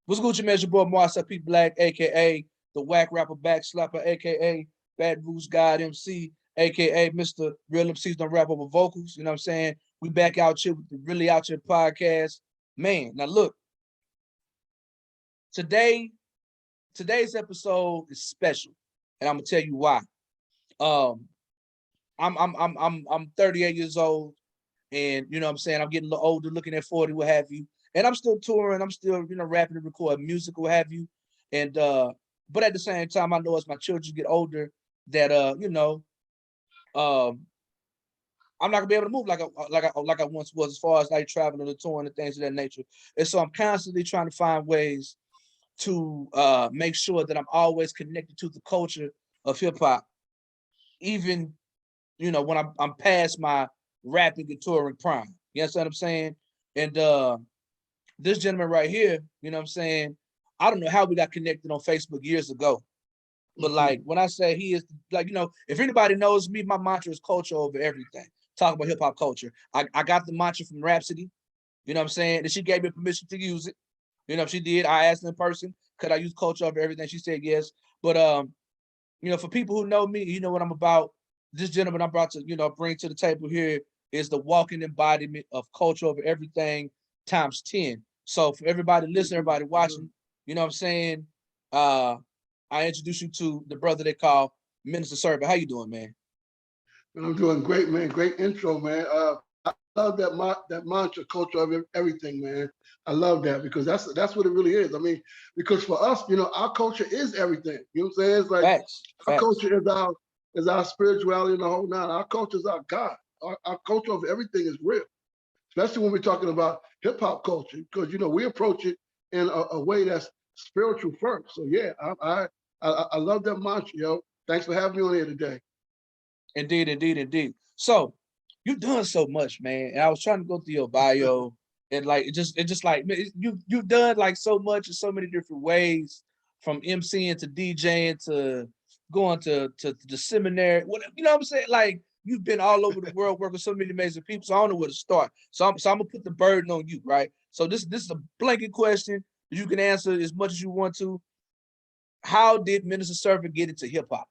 What's Gucci man? Your boy Marcel P. Black, aka the Whack Rapper Backslapper, aka Bad News God MC, aka Mr. Real MCs Don't Rap Over Vocals. You know what I'm saying? We back out here with the Really Out Here podcast. Man, now look, today's episode is special, and I'm gonna tell you why. Um, I'm 38 years old, and you know what I'm saying, I'm getting a little older, looking at 40, what have you. And I'm still touring, I'm still, rapping and recording music, what have you. And but at the same time, I know as my children get older that um I'm not gonna be able to move like I once was, as far as like traveling and touring and things of that nature. And so I'm constantly trying to find ways to make sure that I'm always connected to the culture of hip hop, even when I'm past my rapping and touring prime. You understand what I'm saying? And this gentleman right here, you know what I'm saying? I don't know how we got connected on Facebook years ago. But like when I say he is, like, if anybody knows me, my mantra is culture over everything. Talk about hip hop culture. I got the mantra from Rhapsody, you know what I'm saying? And she gave me permission to use it. She did. I asked her in person, could I use culture over everything? She said yes. But for people who know me, you know what I'm about. This gentleman I'm about to, bring to the table here is the walking embodiment of culture over everything times 10. So for everybody listening, everybody watching, you know what I'm saying? I introduce you to the brother they call Minister Servant. How you doing, man? I'm doing great, man. Great intro, man. I love that mantra, culture of everything, man. I love that because that's what it really is. I mean, because for us, our culture is everything. You know what I'm saying? It's like Facts. our culture is our spirituality and the whole nine. Our culture is our God. Our culture of everything is real, especially when we're talking about hip hop culture, because we approach it in a way that's spiritual first. So yeah, I love that mantra, yo. Thanks for having me on here today. Indeed. So you've done so much, man. And I was trying to go through your bio, and like it just like, man, you've done like so much in so many different ways, from MCing to DJing to going to the seminary. You know what I'm saying? Like you've been all over the world working with so many amazing people. So I don't know where to start. So I'm gonna put the burden on you, right? So this is a blanket question. You can answer as much as you want to. How did Minister Servant get into hip hop?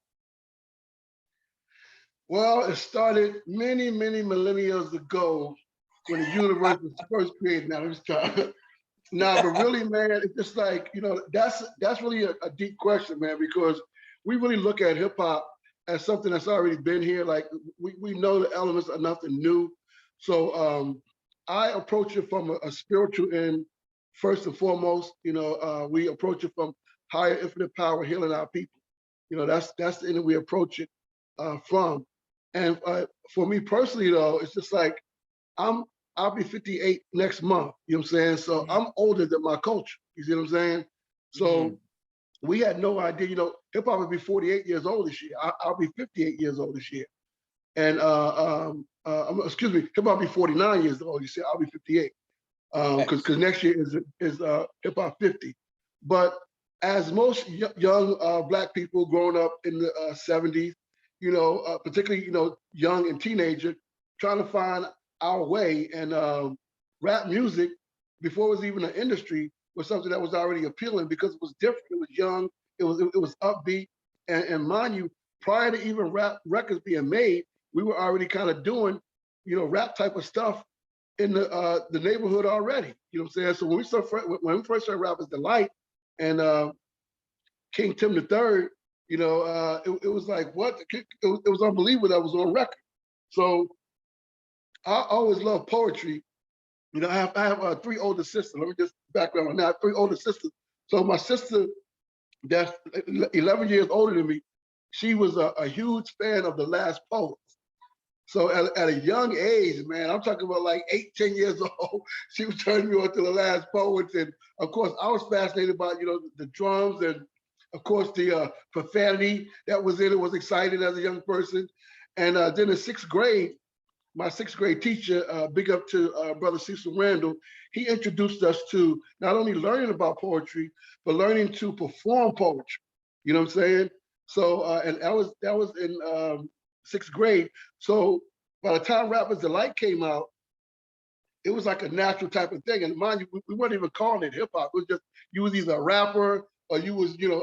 Well, it started many, many millennia ago when the universe was first created. Now, let's try. Nah, but really, man, it's just like, that's really a deep question, man, because we really look at hip hop as something that's already been here. Like we know the elements are nothing new. So I approach it from a spiritual end first and foremost. We approach it from higher infinite power healing our people. That's the end we approach it from. And for me personally, though, it's just like I'll be 58 next month. You know what I'm saying? So I'm older than my culture. You see what I'm saying? So we had no idea. Hip hop will be 48 years old this year. I'll be 58 years old this year. And excuse me, hip hop will be 49 years old. You see, I'll be 58 because next year is hip hop 50. But as most young Black people growing up in the 70s, particularly, young and teenager, trying to find our way. And rap music, before it was even an industry, was something that was already appealing because it was different. It was young. It was upbeat. And mind you, prior to even rap records being made, we were already kind of doing, rap type of stuff in the neighborhood already. You know what I'm saying? So when we first started Rappers Delight and King Tim III, it was like, what? It was unbelievable that was on record. So I always loved poetry. I have 3 older sisters. Let me just background on that. I have 3 older sisters. So my sister, that's 11 years older than me, she was a huge fan of the Last Poets. So at a young age, man, I'm talking about like 8, 10 years old, she was turning me on to the Last Poets. And of course, I was fascinated by, the drums and of course the profanity that was in it, was excited as a young person. And then in 6th grade, my 6th grade teacher, big up to Brother Cecil Randall, he introduced us to not only learning about poetry, but learning to perform poetry. You know what I'm saying? So, and that was in 6th grade. So by the time Rappers Delight came out, it was like a natural type of thing. And mind you, we weren't even calling it hip hop. It was just, you was either a rapper or you was, you know,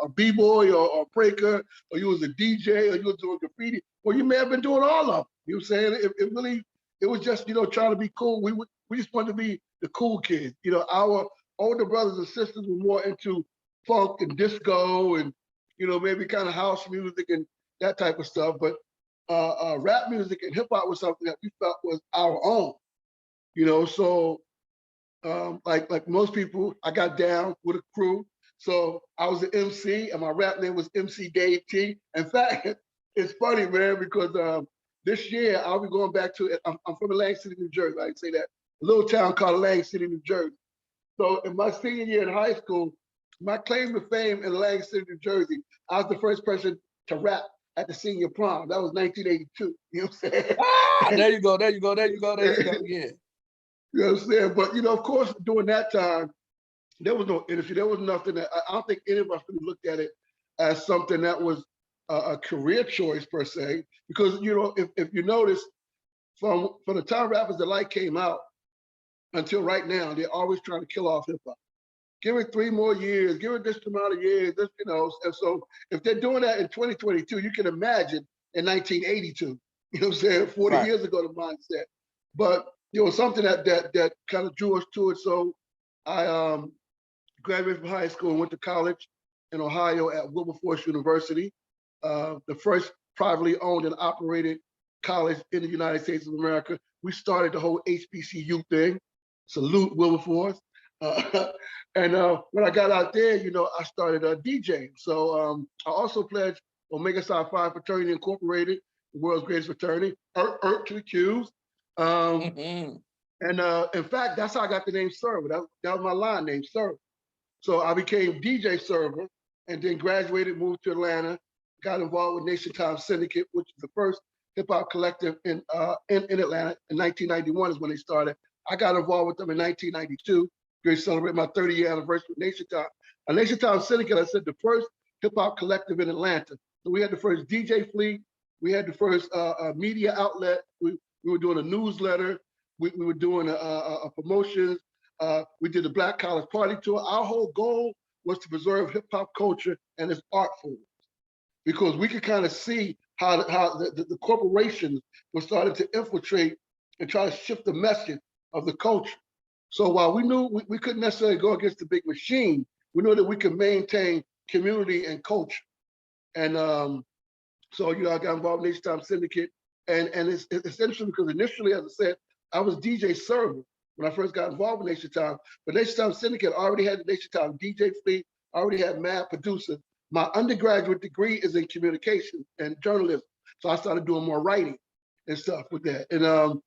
a b-boy or a breaker, or you was a DJ, or you was doing graffiti, or you may have been doing all of them. You know what I'm saying? It really, it was just, you know, trying to be cool. We just wanted to be the cool kids. You know, our older brothers and sisters were more into funk and disco and, you know, maybe kind of house music and that type of stuff. But rap music and hip hop was something that we felt was our own. You know, so like most people, I got down with a crew. So I was an MC, and my rap name was MC Dave T. In fact, it's funny, man, because this year I'll be going back to. I'm from Atlantic City, New Jersey. I say that, a little town called Atlantic City, New Jersey. So in my senior year in high school, my claim to fame in Atlantic City, New Jersey, I was the first person to rap at the senior prom. That was 1982. You know what I'm saying? Ah, there you go. There you go. There you go. There you go. Yeah. You know what I'm saying? But, you know, of course, during that time, there was no industry. There was nothing that, I don't think any of us really looked at it as something that was a career choice per se. Because, you know, if you notice, from the time Rappers Delight came out until right now, they're always trying to kill off hip hop. Give it 3 more years, give it this amount of years, this, you know. And so if they're doing that in 2022, you can imagine in 1982, you know what I'm saying, 40 Right. years ago, the mindset. But it was something that kind of drew us to it. So I graduated from high school and went to college in Ohio at Wilberforce University, the first privately owned and operated college in the United States of America. We started the whole HBCU thing. Salute Wilberforce. And when I got out there, you know, I started DJing. So I also pledged Omega Psi Phi Fraternity Incorporated, the world's greatest fraternity, to the Qs. Mm-hmm. And in fact, that's how I got the name Server. That was my line name, Server. So I became DJ Server, and then graduated, moved to Atlanta, got involved with Nation Time Syndicate, which is the first hip hop collective in Atlanta. In 1991 is when they started. I got involved with them in 1992. They celebrate my 30-year anniversary with Nation Time. Nation Time Syndicate, I said, the first hip hop collective in Atlanta. So we had the first DJ fleet. We had the first media outlet. We were doing a newsletter. We were doing a promotions. We did the Black College Party Tour. Our whole goal was to preserve hip hop culture and its art forms, because we could kind of see how the corporations were starting to infiltrate and try to shift the message of the culture. So while we knew we couldn't necessarily go against the big machine, we knew that we could maintain community and culture. And so, you know, I got involved in Nation Time Syndicate. And it's interesting because initially, as I said, I was DJ Server when I first got involved with Nation Time. But Nation Time Syndicate already had the Nation Time DJ fleet, already had mad producers. My undergraduate degree is in communication and journalism. So I started doing more writing and stuff with that. And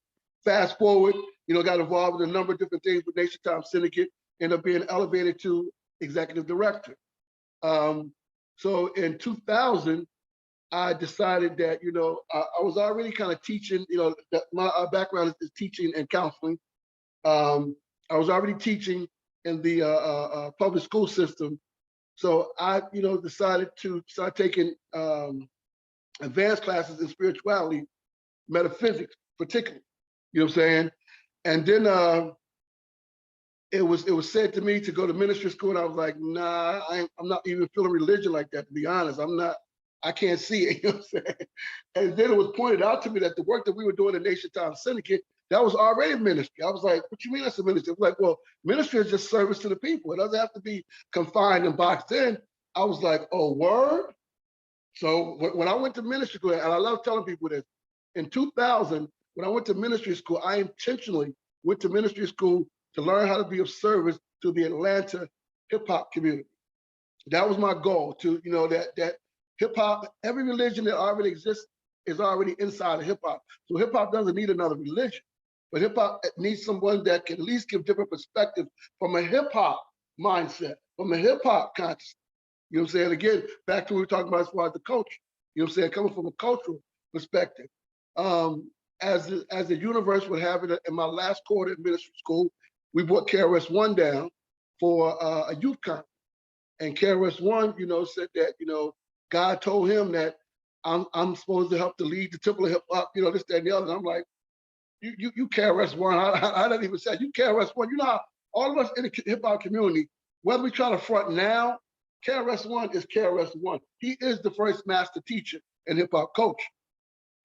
fast forward, you know, got involved in a number of different things with Nation Time Syndicate, ended up being elevated to executive director. So in 2000, I decided that, you know, I was already kind of teaching, you know, that my background is teaching and counseling. I was already teaching in the public school system. So I, you know, decided to start taking advanced classes in spirituality, metaphysics, particularly, you know what I'm saying? And then it was said to me to go to ministry school, and I was like, nah, I'm not even feeling religion like that, to be honest. I can't see it, you know what I'm saying? And then it was pointed out to me that the work that we were doing in Nation Time Syndicate, that was already ministry. I was like, what you mean that's a ministry? It was like, well, ministry is just service to the people. It doesn't have to be confined and boxed in. I was like, oh, word? So when I went to ministry school, and I love telling people this, in 2000, when I went to ministry school, I intentionally went to ministry school to learn how to be of service to the Atlanta hip hop community. That was my goal, to, you know, that hip hop, every religion that already exists is already inside of hip hop. So hip hop doesn't need another religion, but hip hop needs someone that can at least give different perspectives from a hip hop mindset, from a hip hop consciousness. You know what I'm saying? Again, back to what we were talking about as far as the culture. You know what I'm saying? Coming from a cultural perspective. As the universe would have it, in my last quarter at ministry school, we brought KRS-One down for a youth conference. And KRS-One, you know, said that, you know, God told him that I'm supposed to help to lead the temple of hip hop, you know, this, that, and the other. And I'm like, you KRS-One. I didn't even say you KRS-One. You know how all of us in the hip hop community, whether we try to front now, KRS-One is KRS-One. He is the first master teacher and hip hop coach.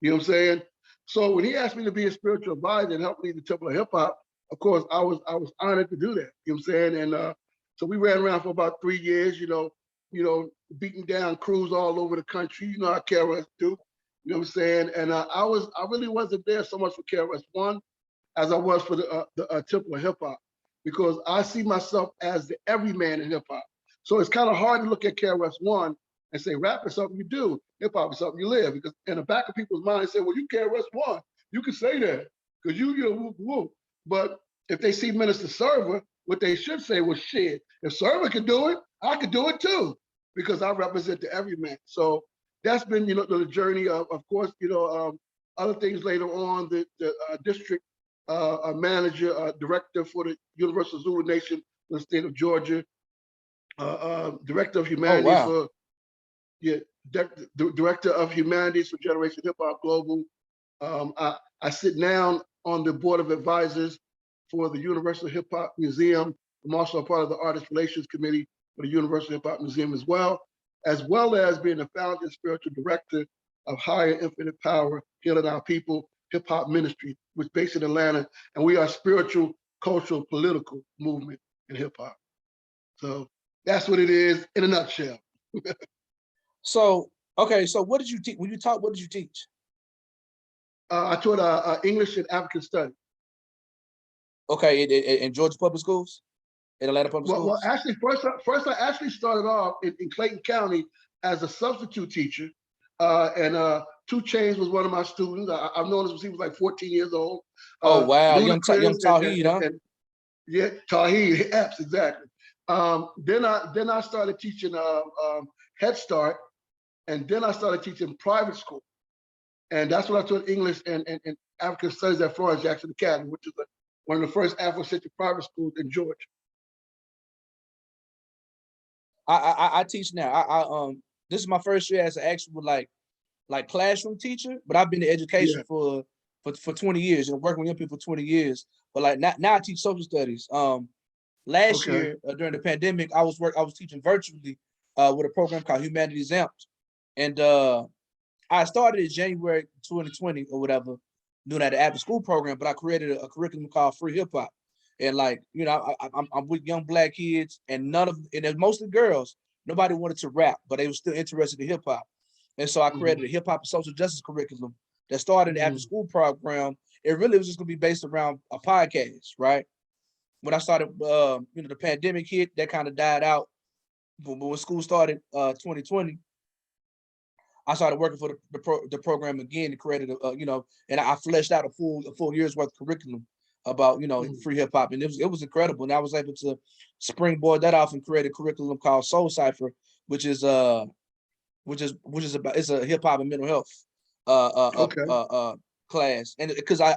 You know what I'm saying? So when he asked me to be a spiritual advisor and help lead the Temple of Hip Hop, of course I was honored to do that. You know what I'm saying? And so we ran around for about 3 years. You know, beating down crews all over the country. You know how KRS do. You know what I'm saying? And I really wasn't there so much for KRS-One as I was for the Temple of Hip Hop, because I see myself as the everyman in hip hop. So it's kind of hard to look at KRS-One and say rap is something you do, hip hop is something you live. Because in the back of people's minds, they say, well, you KRS-One, you can say that because you whoop whoop. But if they see Minister Server, what they should say was, shit, if Server could do it, I could do it too, because I represent the everyman. So that's been, the journey of course, other things later on, the district manager, director for the Universal Zulu Nation for the state of Georgia, director of humanities for, director of humanities for Generation Hip Hop Global. I sit down on the board of advisors for the Universal Hip Hop Museum. I'm also a part of the Artist Relations Committee for the Universal Hip Hop Museum as well as being the founder and spiritual director of Higher Infinite Power, Healing Our People, Hip Hop Ministry, which is based in Atlanta. And we are a spiritual, cultural, political movement in hip hop. So that's what it is in a nutshell. So, okay, so what did you teach? When you taught, what did you teach? I taught English and African studies. Okay, in Georgia Public Schools? In Atlanta Public Schools? Well, actually, first I actually started off in Clayton County as a substitute teacher. And 2 Chainz was one of my students. I've known him since he was like 14 years old. Oh, wow, young Tawheed, huh? Yeah, Tawheed, Epps, exactly. Then I started teaching Head Start, and then I started teaching private school. And that's what I taught English and African Studies at Florence Jackson Academy, which is one of the first Afrocentric private schools in Georgia. I teach now. This is my first year as an actual like classroom teacher, but I've been in education for 20 years, working with young people for 20 years. But like now I teach social studies. Last year during the pandemic, I was teaching virtually with a program called Humanities Amped, and I started in January 2020 or whatever, doing that after school program. But I created a curriculum called Free Hip Hop, and I'm with young Black kids, and it's mostly girls. Nobody wanted to rap, but they were still interested in hip hop. And so I created a hip hop and social justice curriculum that started after school program. It really was just gonna be based around a podcast, right? When I started, the pandemic hit, that kind of died out. But when school started, 2020, I started working for the program again and created and I fleshed out a full year's worth of curriculum about free hip hop, and it was incredible. And I was able to springboard that off and create a curriculum called Soul Cipher, which is about it's a hip hop and mental health class. And because I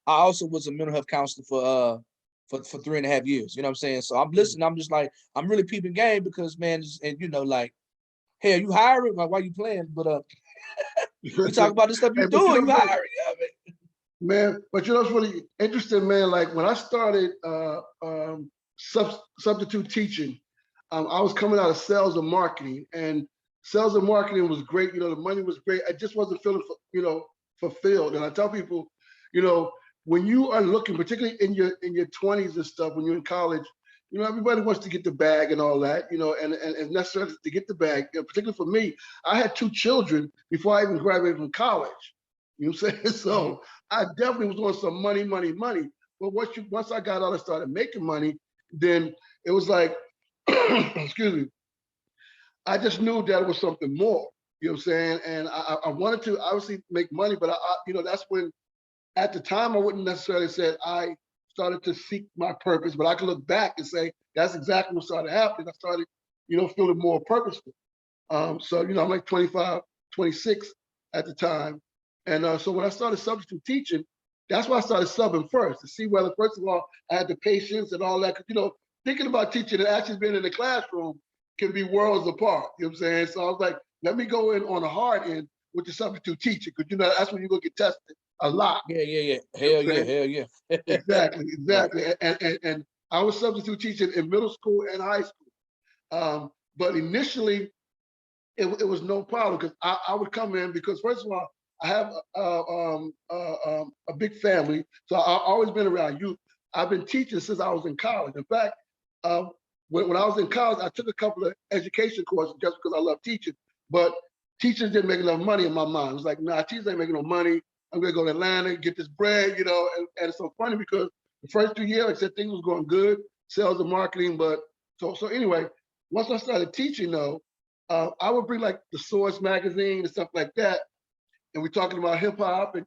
also was a mental health counselor for 3.5 years. You know what I'm saying? So I'm listening. I'm just like, I'm really peeping game because, man, like, hey, are you hiring? Like, why are you playing? But we talk about the stuff you're doing. You hiring? Man, but it's really interesting, man. Like when I started substitute teaching, I was coming out of sales and marketing, and sales and marketing was great. The money was great. I just wasn't feeling, fulfilled. And I tell people, when you are looking, particularly in your 20s and stuff, when you're in college, everybody wants to get the bag and all that, and necessarily to get the bag. Particularly for me, I had 2 children before I even graduated from college. You know what I'm saying? So I definitely was doing some money. But once I got out and started making money, then it was like, excuse me, I just knew that it was something more. You know what I'm saying? And I wanted to obviously make money, but that's when, at the time, I wouldn't necessarily say I started to seek my purpose, but I can look back and say that's exactly what started happening. I started, feeling more purposeful. So, I'm like 25, 26 at the time. And so when I started substitute teaching, that's why I started subbing first, to see whether, first of all, I had the patience and all that. Thinking about teaching and actually being in the classroom can be worlds apart. You know what I'm saying? So I was like, let me go in on the hard end with the substitute teaching, because that's when you're going to get tested a lot. Yeah. You know Hell what I'm saying? yeah. Exactly. Right. And I was substitute teaching in middle school and high school. But initially, it was no problem because I would come in because first of all, I have a big family, so I've always been around youth. I've been teaching since I was in college. In fact, uh, when I was in college, I took a couple of education courses just because I love teaching. But teachers didn't make enough money in my mind. It was like, nah, teachers ain't making no money. I'm gonna go to Atlanta, get this bread, you know. And it's so funny because the first 2 years, I said things was going good, sales and marketing. But so anyway, once I started teaching though, I would bring like the Source magazine and stuff like that, and we're talking about hip hop and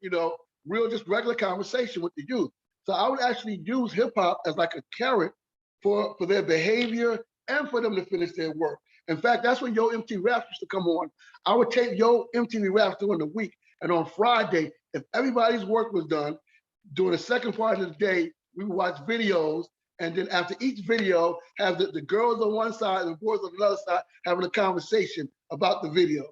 real just regular conversation with the youth. So I would actually use hip hop as like a carrot for their behavior and for them to finish their work. In fact, that's when Yo MTV Raps used to come on. I would take Yo MTV Raps during the week, and on Friday, if everybody's work was done, during the second part of the day, we would watch videos, and then after each video, have the girls on one side and the boys on the other side having a conversation about the video.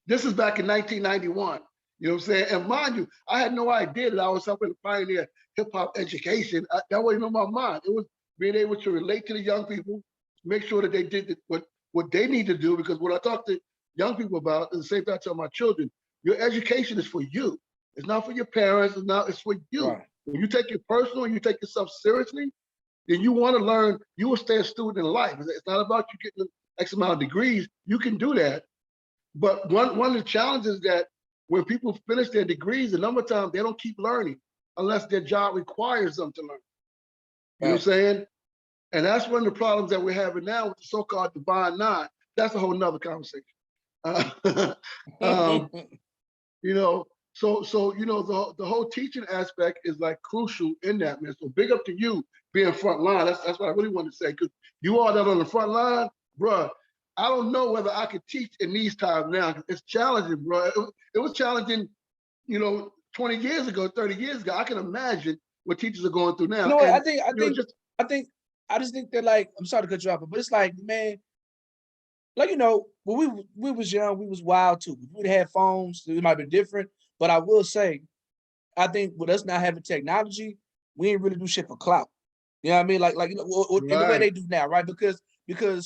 This is back in 1991. You know what I'm saying? And mind you, I had no idea that I was helping to pioneer hip hop education. That wasn't on my mind. It was being able to relate to the young people, make sure that they did what they need to do. Because what I talk to young people about, at the same time I tell my children, your education is for you. It's not for your parents. It's for you. Right. When you take it personal, you take yourself seriously, then you want to learn. You will stay a student in life. It's not about you getting X amount of degrees. You can do that. But one of the challenges that when people finish their degrees, a number of times they don't keep learning unless their job requires them to learn. You know what I'm saying? And that's one of the problems that we're having now with the so-called Divine Nine. That's a whole nother conversation. You know, so the whole teaching aspect is like crucial in that, man. So big up to you being front line. That's what I really want to say, because you all that on the front line, bruh. I don't know whether I could teach in these times now. It's challenging, bro. It was challenging, 20 years ago, 30 years ago. I can imagine what teachers are going through now. You know what? And I just think that, like, I'm sorry to cut you off, but it's like, man, like, when we was young, we was wild too. If we'd had phones, it might be different. But I will say, I think with us not having technology, we ain't really do shit for clout. You know what I mean? Like or in the way they do now, right? Because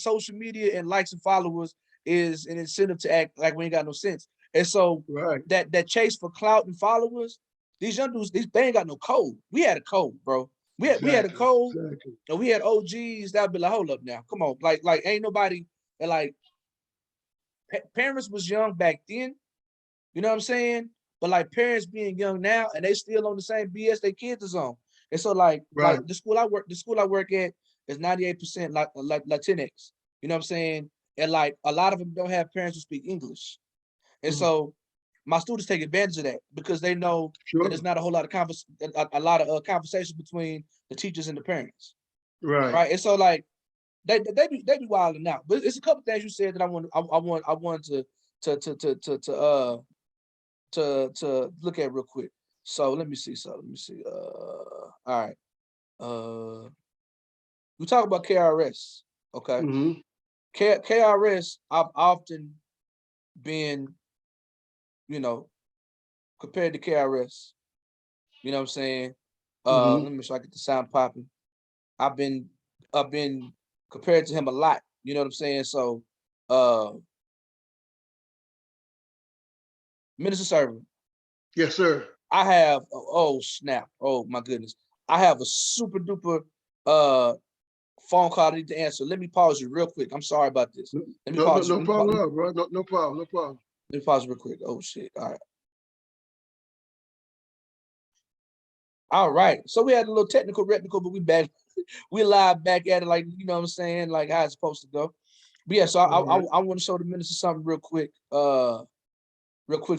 social media and likes and followers is an incentive to act like we ain't got no sense. And so that chase for clout and followers, these young dudes, they ain't got no code. We had a code, bro. We had a code, and we had OGs that would be like, hold up now, come on, like ain't nobody. And like parents was young back then, you know what I'm saying? But like parents being young now, and they still on the same BS their kids is on. And so like the school I work at is 98% like Latinx. You know what I'm saying? And like a lot of them don't have parents who speak English. And so my students take advantage of that because they know that there's not a whole lot of conversation between the teachers and the parents. Right. And so like they be wilding out. But it's a couple things you said that I want to look at real quick. So let me see. All right. We talk about KRS. Okay. KRS, I've often been, compared to KRS. You know what I'm saying? Let me make sure I get the sound popping. I've been compared to him a lot. You know what I'm saying? So Minister Servant. Yes, sir. I have, oh snap. Oh my goodness. I have a super duper phone call I need to answer. Let me pause you real quick. I'm sorry about this. Let me pause you. No problem, bro. No problem. Let me pause real quick. Oh shit. All right. All right. So we had a little technical, but we back. We live back at it, like, you know what I'm saying, like how it's supposed to go. But yeah, so I want to show the minister something real quick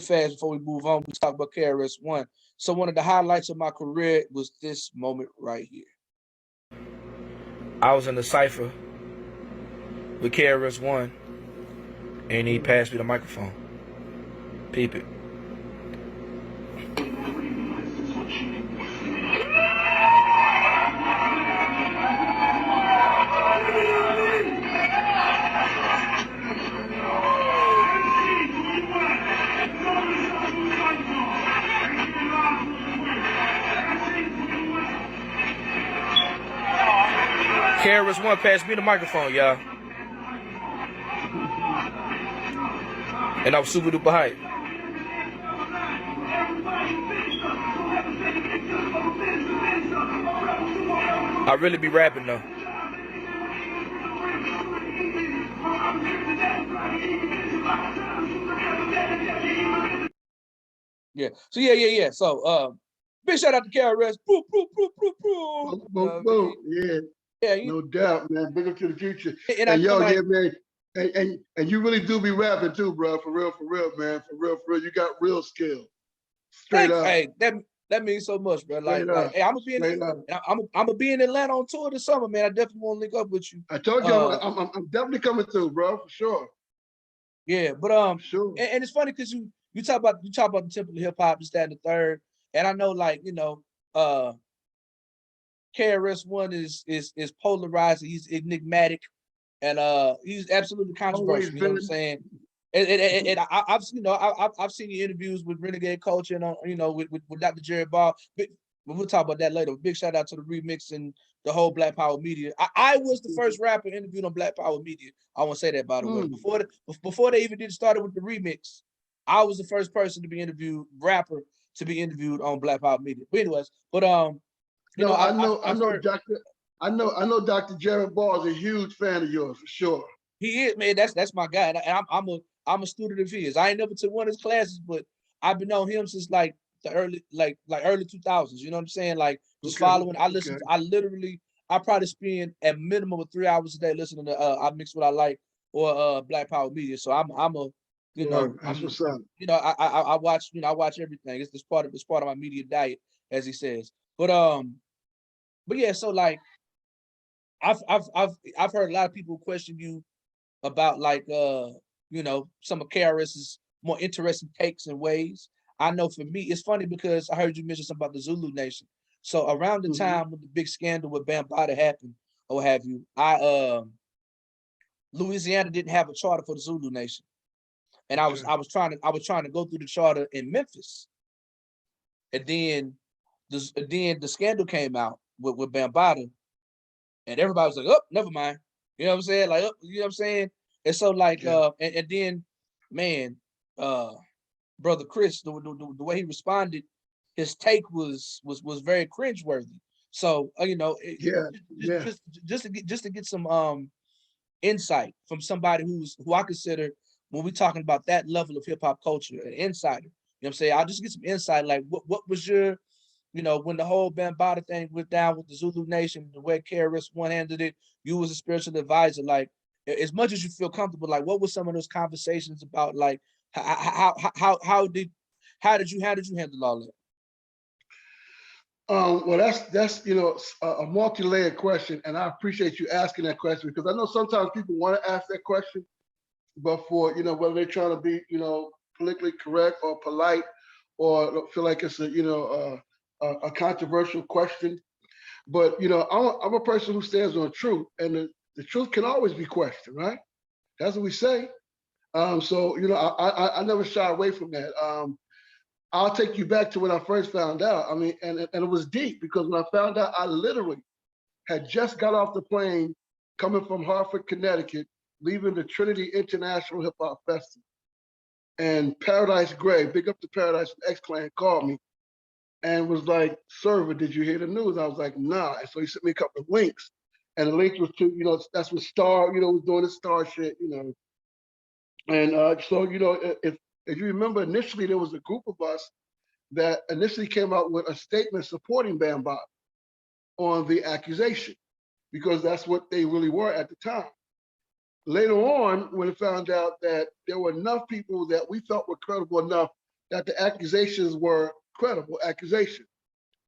fast before we move on. We talk about KRS-One. So one of the highlights of my career was this moment right here. I was in the cypher with KRS-One, and he passed me the microphone. Peep it. KRS-One, pass me the microphone, y'all. And I was super duper hype. I really be rapping though. Yeah. So yeah. So big shout out to KRS. Yeah. Yeah, no doubt, man. Big up to the future. And yo, like, yeah, man. And you really do be rapping too, bro. For real, man. For real. You got real skill. Straight up. Hey, that means so much, bro. Like hey, I'm gonna be in Atlanta on tour this summer, man. I definitely want to link up with you. I told you I'm definitely coming through, bro, for sure. Yeah, but sure. And it's funny because you talk about the temple of hip hop, this, that, and the third. And I know, like, KRS-One is polarizing, he's enigmatic, and he's absolutely controversial. You know what I'm saying? And I've seen your interviews with Renegade Culture and with Dr. Jerry Ball. But we'll talk about that later. Big shout out to the remix and the whole Black Power Media. I was the first rapper interviewed on Black Power Media. I want to say that, by the way. Before they even started with the remix, I was the first person to be interviewed, rapper to be interviewed on Black Power Media. But anyways, I know Dr. Jared Ball is a huge fan of yours for sure. He is, man. That's my guy, and I'm a student of his. I ain't never took one of his classes, but I've been on him since like the early 2000s. You know what I'm saying? Like just following. I listen. I probably spend a minimum of 3 hours a day listening to I Mix What I Like or Black Power Media. So I'm a that's what's up. I watch everything. It's part of my media diet, as he says. But yeah. So like I've heard a lot of people question you about like some of KRS's more interesting takes and ways. I know for me, it's funny because I heard you mention something about the Zulu Nation. So around the time when the big scandal with Bambaataa happened, or what have you, Louisiana didn't have a charter for the Zulu Nation. And I was trying to go through the charter in Memphis. And then the scandal came out with Bambaataa, and everybody was like, oh, never mind. You know what I'm saying? Like, you know what I'm saying? And so like and then, man, brother Chris, the way he responded, his take was very cringeworthy. So just to get some insight from somebody who I consider, when we're talking about that level of hip hop culture, an insider. You know what I'm saying? I'll just get some insight. Like what was your, when the whole Bambaataa thing went down with the Zulu Nation, the way KRS-One handled it, you was a spiritual advisor. Like, as much as you feel comfortable, like, what were some of those conversations about? Like, how did you handle all that? Well, that's a multi-layered question, and I appreciate you asking that question, because I know sometimes people want to ask that question, but for whether they're trying to be politically correct or polite, or feel like it's a controversial question. But I'm a person who stands on truth, and the truth can always be questioned, right? That's what we say. So I never shy away from that. I'll take you back to when I first found out. I mean, and it was deep, because when I found out, I literally had just got off the plane coming from Hartford, Connecticut, leaving the Trinity International Hip Hop Festival. And Paradise Gray, big up to Paradise from X-Clan, called me and was like, "Server, did you hear the news?" I was like, "Nah." And so he sent me a couple of links. And the links was to, that's what Star, was doing the Star shit, And so, if you remember, initially there was a group of us that initially came out with a statement supporting Bambaataa on the accusation, because that's what they really were at the time. Later on, when we found out that there were enough people that we felt were credible enough that the accusations were credible accusations,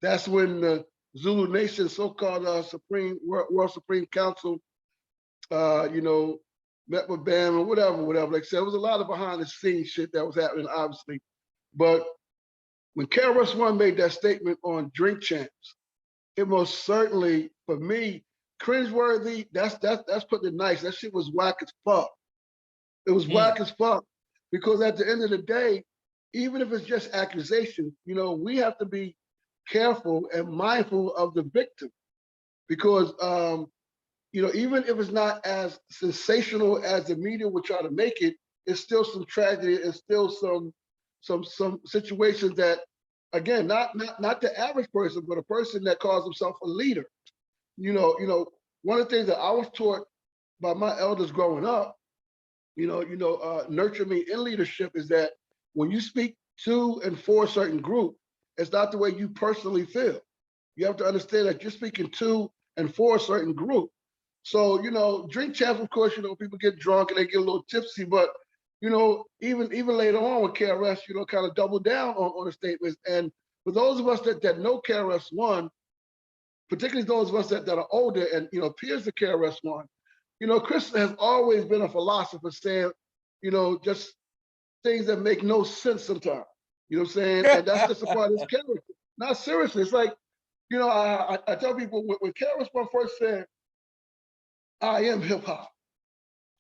that's when the Zulu Nation, so-called World Supreme Council, met with Bam or whatever. Like I said, there was a lot of behind-the-scenes shit that was happening, obviously. But when KRS-One made that statement on Drink Champs, it most certainly, for me, cringeworthy. That's putting it nice. That shit was whack as fuck. It was whack as fuck, because at the end of the day, even if it's just accusations, we have to be careful and mindful of the victim, because even if it's not as sensational as the media would try to make it, it's still some tragedy and still some situations that, again, not the average person, but a person that calls himself a leader. One of the things that I was taught by my elders growing up, nurture me in leadership, is that when you speak to and for a certain group, it's not the way you personally feel. You have to understand that you're speaking to and for a certain group. So, drink champs, of course, people get drunk and they get a little tipsy, but, even later on with KRS, kind of double down on the statements. And for those of us that know KRS-One, particularly those of us that are older and, peers to KRS-One, Chris has always been a philosopher saying, just things that make no sense sometimes. You know what I'm saying? And that's just a part of his character. Not seriously. It's like, I tell people when KRS-One first said, "I am hip hop,"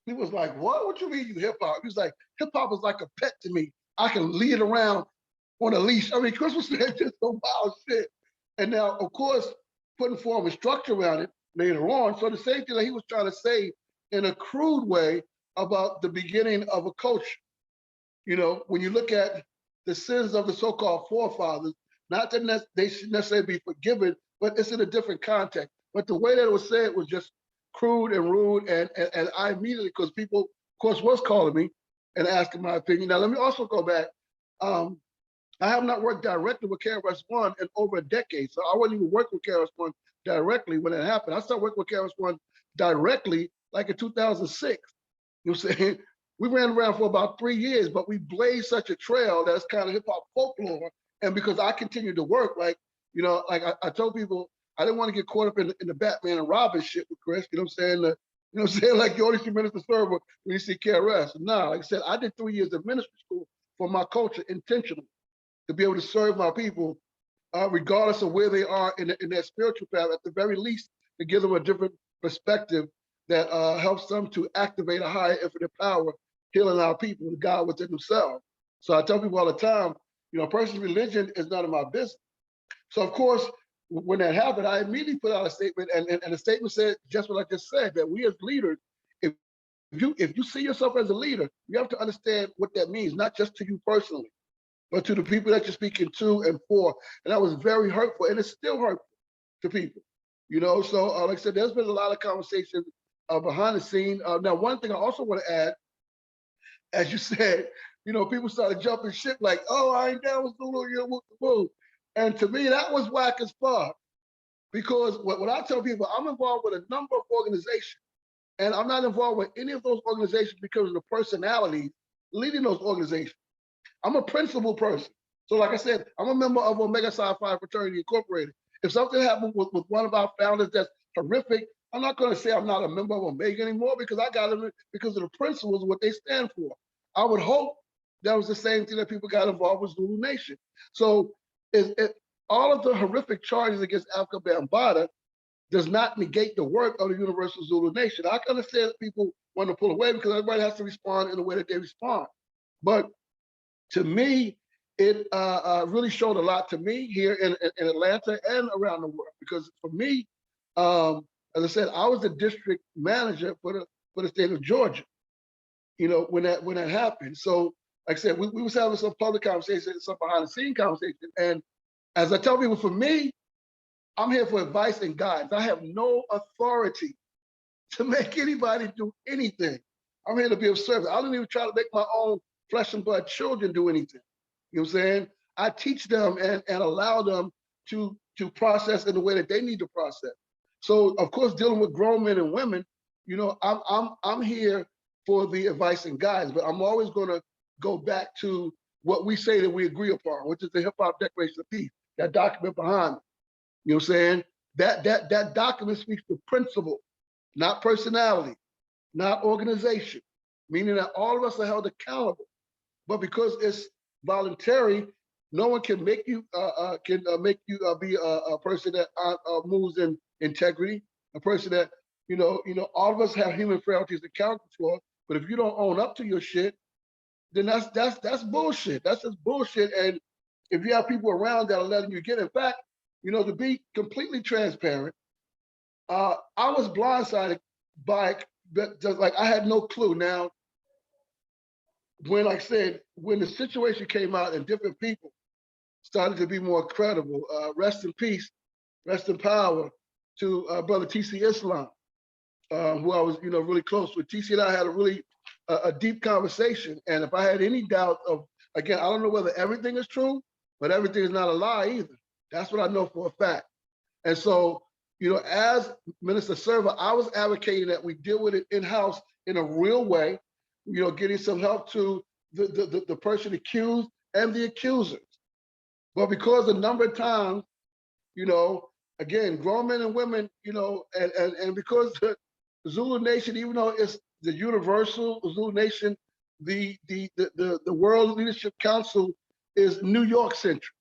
he was like, "What you mean you hip hop?" He was like, "Hip hop is like a pet to me. I can lead it around on a leash." I mean, Chris was saying just some wild shit. And now, of course, putting form and structure around it later on. So the same thing that he was trying to say in a crude way about the beginning of a culture. When you look at the sins of the so-called forefathers, not that they should necessarily be forgiven, but it's in a different context. But the way that it was said was just crude and rude, and I immediately, because people, of course, was calling me and asking my opinion. Now, let me also go back. I have not worked directly with KRS-One in over a decade, so I wasn't even working with KRS-One directly when it happened. I started working with KRS-One directly like in 2006. You know what I'm saying? We ran around for about 3 years, but we blazed such a trail that's kind of hip hop folklore. And because I continued to work, like I told people, I didn't want to get caught up in the Batman and Robin shit with Chris. You know what I'm saying? Like you only see Minister Server when you see KRS. No, like I said, I did 3 years of ministry school for my culture intentionally to be able to serve my people, regardless of where they are in their spiritual path. At the very least, to give them a different perspective that helps them to activate a higher infinite power, healing our people, the God within themselves. So I tell people all the time, a person's religion is none of my business. So of course, when that happened, I immediately put out a statement, and the statement said just what I just said, that we as leaders, if you see yourself as a leader, you have to understand what that means, not just to you personally, but to the people that you're speaking to and for. And that was very hurtful, and it's still hurtful to people. So like I said, there's been a lot of conversation behind the scene. Now, one thing I also want to add, as you said, people started jumping ship like, "Oh, I ain't down with Zulu, woo." And to me, that was whack as fuck. Because what I tell people, I'm involved with a number of organizations, and I'm not involved with any of those organizations because of the personalities leading those organizations. I'm a principled person. So like I said, I'm a member of Omega Psi Phi Fraternity Incorporated. If something happened with one of our founders that's horrific, I'm not going to say I'm not a member of Omega anymore, because I got them because of the principles of what they stand for. I would hope that was the same thing that people got involved with Zulu Nation. So all of the horrific charges against Afrika Bambaataa does not negate the work of the Universal Zulu Nation. I can understand that people want to pull away because everybody has to respond in the way that they respond. But to me, it really showed a lot to me here in Atlanta and around the world. Because for me, as I said, I was the district manager for the state of Georgia. When that happened. So, like I said, we was having some public conversations, some behind the scene conversations. And as I tell people, for me, I'm here for advice and guidance. I have no authority to make anybody do anything. I'm here to be of service. I don't even try to make my own flesh and blood children do anything. You know what I'm saying? I teach them and allow them to process in the way that they need to process. So of course, dealing with grown men and women, I'm here for the advice and guidance, but I'm always going to go back to what we say that we agree upon, which is the Hip Hop Declaration of Peace, that document behind it. You know what I'm saying? That document speaks to principle, not personality, not organization, meaning that all of us are held accountable. But because it's voluntary, no one can make you be a person that moves in integrity, a person that all of us have human frailties to count for. But if you don't own up to your shit, then that's bullshit. That's just bullshit. And if you have people around that are letting you get, in fact, to be completely transparent, I was blindsided by it, but just like I had no clue. Now, when, like I said, when the situation came out and different people started to be more credible, rest in peace, rest in power to brother TC Islam, who I was, really close with. TC and I had a really a deep conversation, and if I had any doubt of, again, I don't know whether everything is true, but everything is not a lie either. That's what I know for a fact. And so, as Minister Server, I was advocating that we deal with it in-house in a real way, getting some help to the person accused and the accusers. But because a number of times, again, grown men and women, and because the Zulu Nation, even though it's the universal Zulu Nation, the World Leadership Council is New York centric.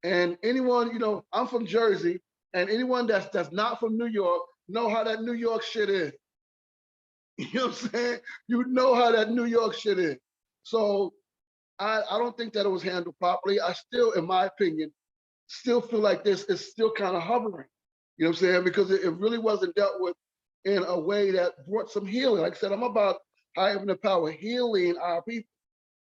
And anyone, I'm from Jersey, and anyone that's not from New York know how that New York shit is. You know what I'm saying? You know how that New York shit is. So I don't think that it was handled properly. I still, in my opinion, still feel like this is still kind of hovering. You know what I'm saying? Because it really wasn't dealt with in a way that brought some healing. Like I said, I'm about having the power healing our people.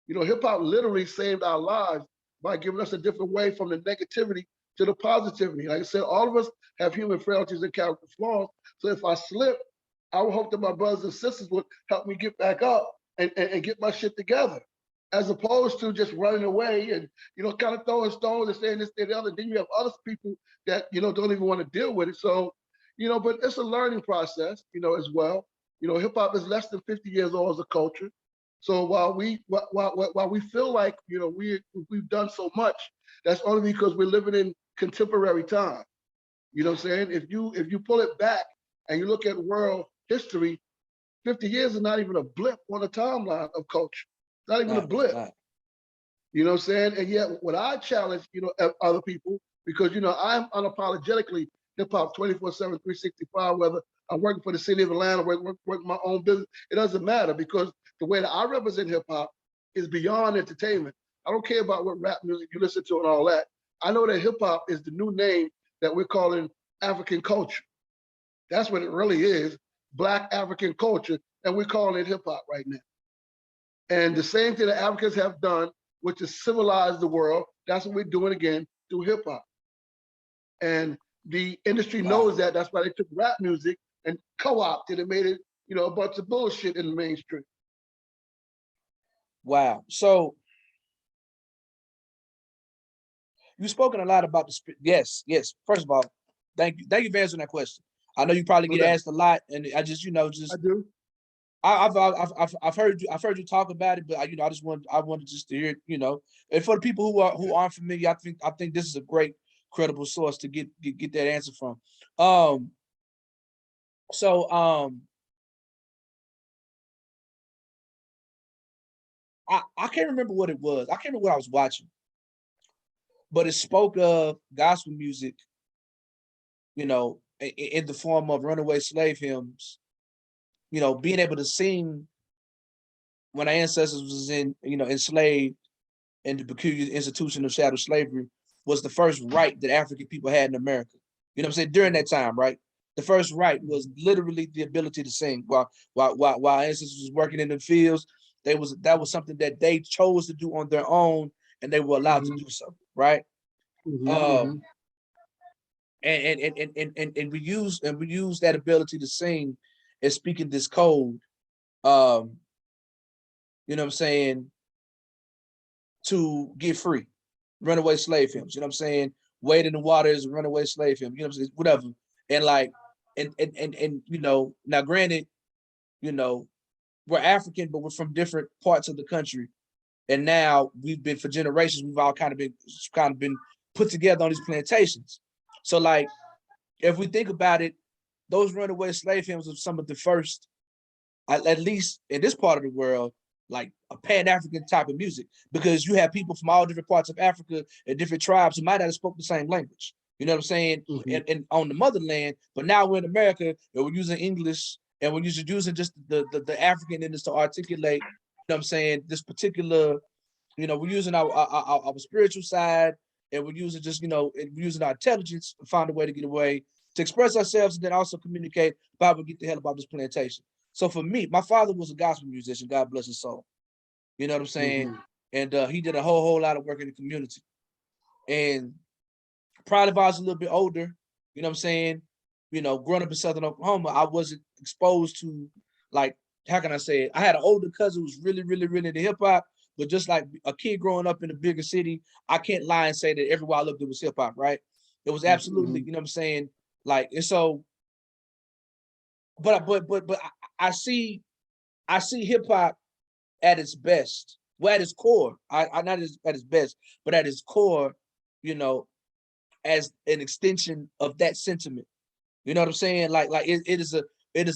Hip hop literally saved our lives by giving us a different way from the negativity to the positivity. Like I said, all of us have human frailties and character flaws. So if I slip, I would hope that my brothers and sisters would help me get back up and get my shit together, as opposed to just running away and, kind of throwing stones and saying this, that, the other. Then you have other people that, don't even want to deal with it. So, but it's a learning process, as well. Hip hop is less than 50 years old as a culture. So while we feel like, we've done so much, that's only because we're living in contemporary time. You know what I'm saying? If you pull it back and you look at world history, 50 years is not even a blip on the timeline of culture. Not even a blip. You know what I'm saying? And yet what I challenge, other people, because, I'm unapologetically hip hop 24/7, 365, whether I'm working for the city of Atlanta, working my own business, it doesn't matter, because the way that I represent hip hop is beyond entertainment. I don't care about what rap music you listen to and all that. I know that hip hop is the new name that we're calling African culture. That's what it really is, Black African culture, and we're calling it hip hop right now. And the same thing that Africans have done, which is civilize the world, that's what we're doing again through hip hop. And the industry knows that. That's why they took rap music and co-opted and made it, a bunch of bullshit in the mainstream. Wow. So you've spoken a lot about the yes. First of all, thank you for answering that question. I know you probably get asked a lot, and I just, I do. I've heard you talk about it, but I wanted just to hear it, and for the people who aren't familiar, I think this is a great credible source to get that answer from. I can't remember what it was. I can't remember what I was watching, but it spoke of gospel music, in the form of runaway slave hymns, being able to sing when our ancestors was enslaved in the peculiar institution of chattel slavery, was the first right that African people had in America. You know what I'm saying? During that time, right? The first right was literally the ability to sing. While ancestors was working in the fields, that was something that they chose to do on their own, and they were allowed to do so, right? And we use that ability to sing and speaking this code, you know what I'm saying, to get free. Runaway slave hymns, you know what I'm saying? Wade in the Water is a runaway slave hymn, you know what I'm saying? Whatever. And like, and now granted, we're African, but we're from different parts of the country. And now we've been, for generations, we've all kind of been put together on these plantations. So like, if we think about it, those runaway slave hymns are some of the first, at least in this part of the world, like a Pan-African type of music, because you have people from all different parts of Africa and different tribes who might not have spoken the same language. You know what I'm saying? And on the motherland, but now we're in America and we're using English, and we're using just the African in this to articulate, you know what I'm saying, this particular, we're using our spiritual side, and we're using just, we're using our intelligence to find a way to get away. to express ourselves and then also communicate about we get the hell about this plantation. So for me, my father was a gospel musician, God bless his soul. You know what I'm saying? Mm-hmm. And he did a whole lot of work in the community. And probably if I was a little bit older, you know what I'm saying? You know, growing up in Southern Oklahoma, I wasn't exposed to, like, how can I say it? I had an older cousin who was really into hip hop, but just like a kid growing up in a bigger city, I can't lie and say that everywhere I looked it was hip hop, right? It was absolutely, Mm-hmm. you know what I'm saying? Like, and so, but I see hip hop at its best, well, at its core. I not at its best, but at its core, you know, as an extension of that sentiment. You know what I'm saying? Like it is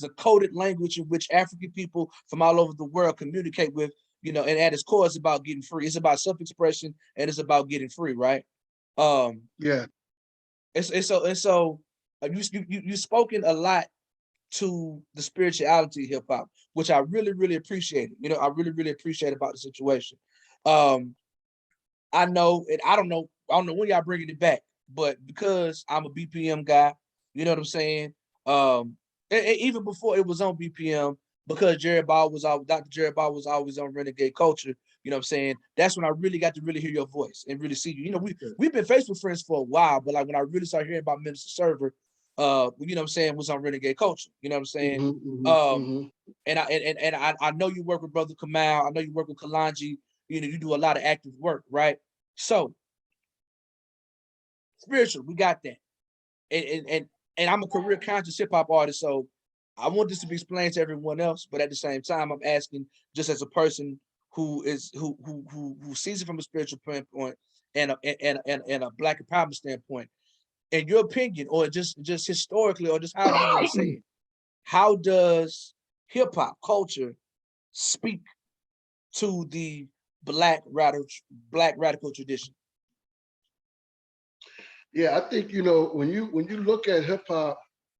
a coded language in which African people from all over the world communicate with, you know, and at its core, it's about getting free. It's about self-expression and it's about getting free, right? Um, Yeah. and so you spoken a lot to the spirituality of hip hop, which I really appreciate. You know, I really appreciate about the situation. Um, I know, and I don't know when y'all bringing it back, but because I'm a BPM guy, you know what I'm saying? And even before it was on BPM, because Dr. Jared Ball was always on Renegade Culture, you know what I'm saying? That's when I really got to really hear your voice and really see you. You know, we've been Facebook friends for a while, but like when I really started hearing about Minister Server, you know what I'm saying, was on Renegade Culture. You know what I'm saying? Mm-hmm. Mm-hmm. Um, Mm-hmm. and I know you work with Brother Kamal. I know you work with Kalanji. You know, you do a lot of active work, right? So spiritual, we got that. And I'm a career conscious hip hop artist, so I want this to be explained to everyone else, but at the same time, I'm asking just as a person who sees it from a spiritual standpoint and a black empowerment standpoint. In your opinion, or just historically, or just however you want to say it, how does hip hop culture speak to the black radical tradition? Yeah, I think, you know, when you look at hip hop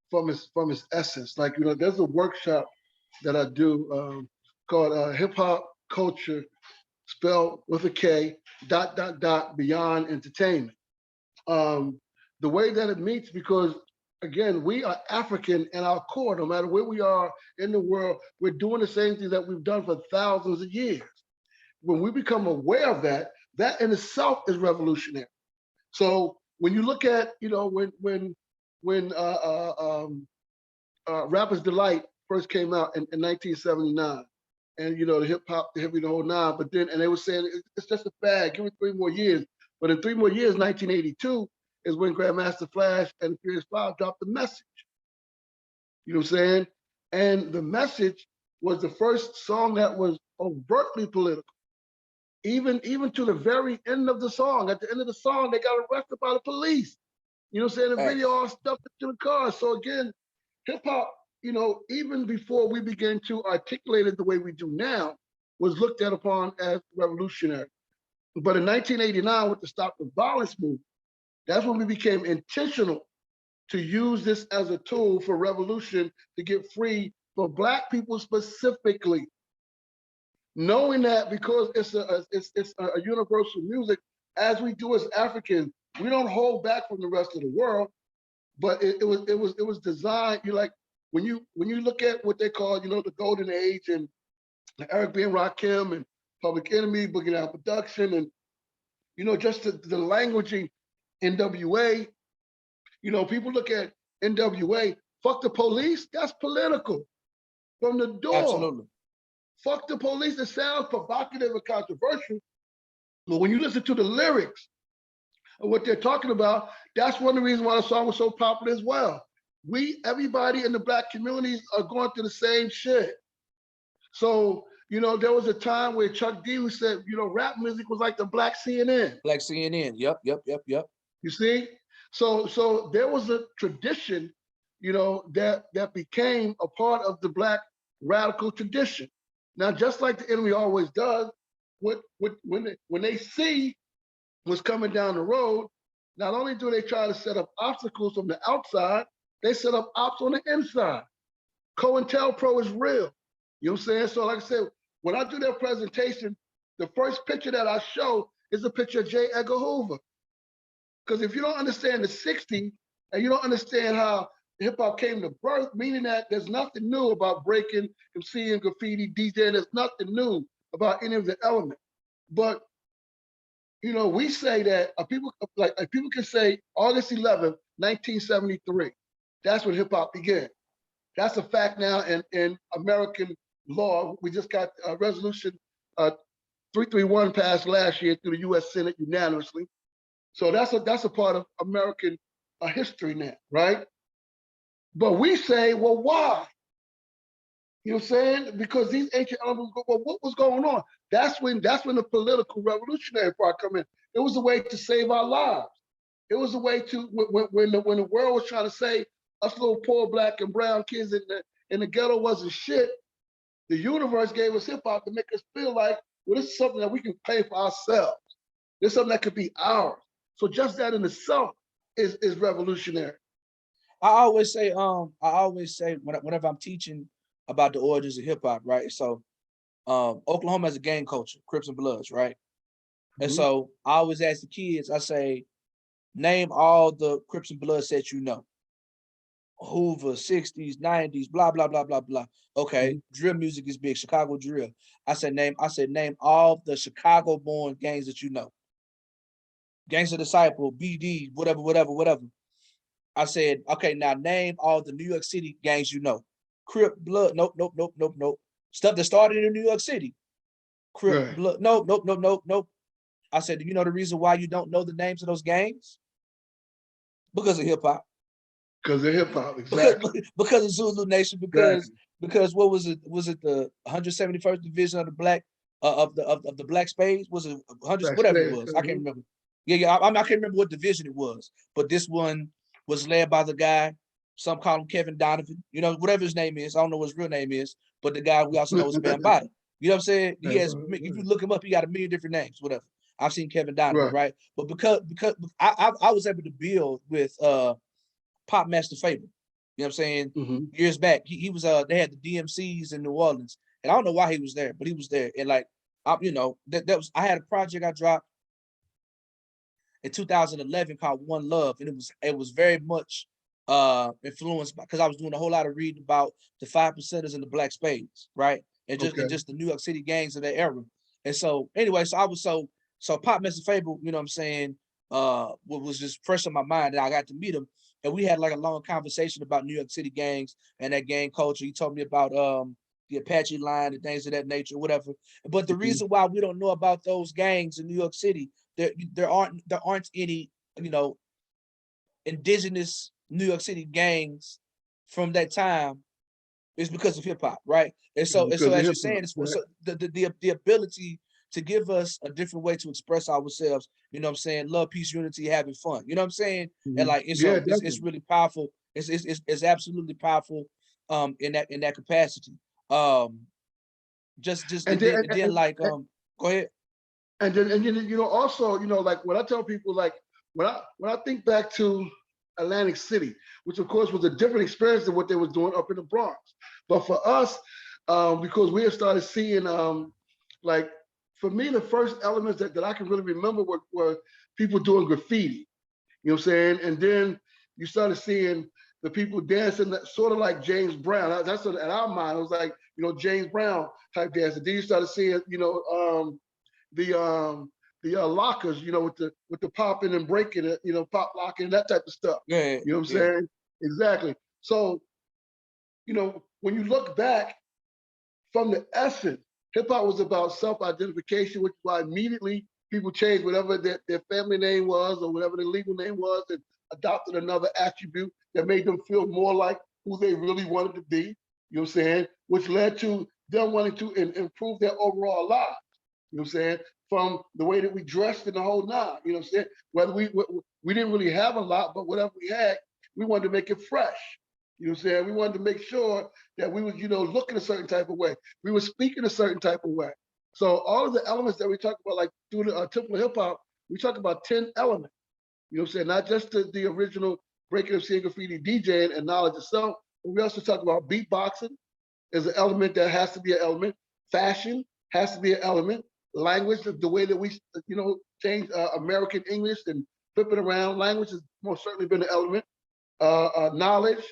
from its essence, like, you know, there's a workshop that I do called Hip Hop Culture, spelled with a K, beyond entertainment. Um, the way that it meets, because again, we are African in our core. No matter where we are in the world, we're doing the same thing that we've done for thousands of years. When we become aware of that, that in itself is revolutionary. So when you look at, you know, when Rapper's Delight first came out in 1979, and you know the hip hop, the hippie, the whole nine, but then and they were saying it's just a fad. Give it 3 more years. But in 3 more years, 1982 is when Grandmaster Flash and the Furious Five dropped the message. You know what I'm saying? And the message was the first song that was overtly political. Even to the very end of the song. At the end of the song, they got arrested by the police. You know what I'm saying? The video all stuffed into the car. So again, hip hop, you know, even before we began to articulate it the way we do now, was looked at upon as revolutionary. But in 1989, with the Stop the Violence movement, that's when we became intentional to use this as a tool for revolution to get free for Black people specifically. Knowing that because it's a universal music, as we do as Africans, we don't hold back from the rest of the world. But it was designed. You like when you look at what they call, you know, the golden age, and Eric B. and Rakim and Public Enemy, Boogie Down Production, and you know, just the languaging, NWA. You know, people look at NWA, fuck the police. That's political from the door. Absolutely. Fuck the police. It sounds provocative and controversial, but when you listen to the lyrics of what they're talking about, that's one of the reasons why the song was so popular as well. Everybody in the Black communities are going through the same shit. So, you know, there was a time where Chuck D said, you know, rap music was like the Black CNN. Black CNN. Yep. You see? So there was a tradition, you know, that became a part of the Black radical tradition. Now, just like the enemy always does, when they see what's coming down the road, not only do they try to set up obstacles from the outside, they set up ops on the inside. COINTELPRO is real. You know what I'm saying? So like I said, when I do their presentation, the first picture that I show is a picture of J. Edgar Hoover. Because if you don't understand the 60s, and you don't understand how hip hop came to birth, meaning that there's nothing new about breaking, MCing, graffiti, DJing. There's nothing new about any of the elements. But you know, we say that people people can say August 11th, 1973. That's when hip hop began. That's a fact now in American law. We just got resolution 331 passed last year through the U.S. Senate unanimously. So that's a part of American history now, right? But we say, well, why? You know what I'm saying? Because these ancient elements, well, what was going on? That's when the political revolutionary part come in. It was a way to save our lives. It was a way to when the world was trying to say us little poor black and brown kids in the ghetto wasn't shit. The universe gave us hip hop to make us feel like, well, this is something that we can pay for ourselves. This is something that could be ours. So just that in itself is revolutionary. I always say whenever I'm teaching about the origins of hip hop, right? So Oklahoma has a gang culture, Crips and Bloods, right? And so I always ask the kids, I say, name all the Crips and Bloods that you know. Hoover, 60s, 90s, blah, blah, blah, blah, blah. Okay, drill music is big, Chicago drill. I said, name all the Chicago-born gangs that you know. Gangsta Disciple, BD, whatever, whatever, whatever. I said, okay, now name all the New York City gangs you know. Crip, Blood, nope, nope, nope, nope, nope. Stuff that started in New York City. Crip, Blood, nope, nope, nope, nope, nope. I said, do you know the reason why you don't know the names of those gangs? Because of hip hop. Because of hip hop, exactly. Because of Zulu Nation. Because what was it? Was it the 171st Division of the Black of the Black Spades? Was it 100? Whatever it was, I can't remember. Yeah, I can't remember what division it was, but this one was led by the guy. Some call him Kevin Donovan. You know, whatever his name is, I don't know what his real name is, but the guy we also know is Bambaataa. You know what I'm saying? He has. If you look him up, he got a million different names. Whatever. I've seen Kevin Donovan, right? But because I was able to build with Pop Master Fable. You know what I'm saying? Years back, he was they had the DMCs in New Orleans, and I don't know why he was there, but he was there. And like, you know, that was I had a project I dropped in 2011 called One Love, and it was very much influenced by, because I was doing a whole lot of reading about the 5%ers and the Black Spades, right? And just the New York City gangs of that era. And so anyway, so I was so Pop Master Fable, you know what I'm saying, was just fresh on my mind, and I got to meet him. And we had like a long conversation about New York City gangs and that gang culture. He told me about the Apache line and things of that nature, whatever. But the reason why we don't know about those gangs in New York City, there aren't any, you know, indigenous New York City gangs from that time is because of hip hop, right? And so as you're saying, it's so the ability to give us a different way to express ourselves, you know what I'm saying? Love, peace, unity, having fun. You know what I'm saying? And like it's really powerful. It's absolutely powerful in that capacity. Just and then like go ahead. And then you know, also, you know, like when I tell people, like when I think back to Atlantic City, which of course was a different experience than what they were doing up in the Bronx. But for us, because we had started seeing like, for me, the first elements that I can really remember were people doing graffiti, you know what I'm saying? And then you started seeing the people dancing sort of like James Brown. That's what, in our mind, it was like, you know, James Brown type dancing. Then you started seeing, you know, the lockers, you know, with the popping and breaking it, you know, pop locking, that type of stuff. Yeah, you know what I'm saying? Exactly. So, you know, when you look back from the essence, hip hop was about self-identification, which is why immediately people changed whatever their family name was or whatever their legal name was and adopted another attribute that made them feel more like who they really wanted to be, you know what I'm saying? Which led to them wanting to improve their overall lives, you know what I'm saying? From the way that we dressed in the whole nine, you know what I'm saying? Whether we didn't really have a lot, but whatever we had, we wanted to make it fresh. You know what I'm saying? We wanted to make sure that we was, you know, looking a certain type of way. We were speaking a certain type of way. So all of the elements that we talk about, like through the Temple of Hip Hop, we talk about 10 elements. You know what I'm saying? Not just the original breaking of seeing graffiti DJing and knowledge itself, but we also talk about beatboxing as an element that has to be an element. Fashion has to be an element. Language, the way that we, you know, change American English and flip it around. Language has most certainly been an element. knowledge,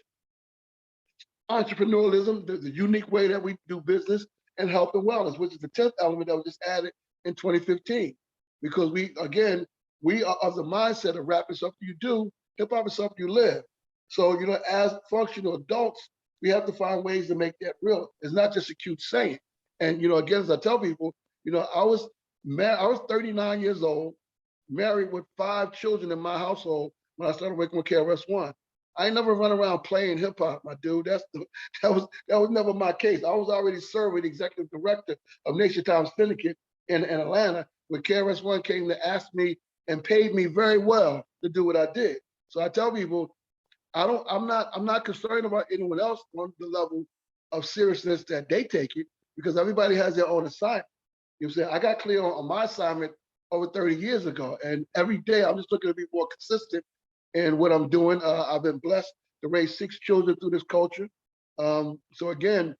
entrepreneurialism, the unique way that we do business, and health and wellness, which is the 10th element that was just added in 2015. Because we are of the mindset of rap is something you do, hip hop is something you live. So, as functional adults, we have to find ways to make that real. It's not just a cute saying. And, again, as I tell people, I was 39 years old, married with 5 children in my household when I started working with KRS-One. I ain't never run around playing hip hop, my dude. That was never my case. I was already serving executive director of Nation Times Syndicate in Atlanta when KRS-One came to ask me and paid me very well to do what I did. So I tell people, I'm not concerned about anyone else on the level of seriousness that they take it, because everybody has their own assignment. You know what I'm saying? I got clear on my assignment over 30 years ago, and every day I'm just looking to be more consistent in what I'm doing. I've been blessed to raise 6 children through this culture. So again,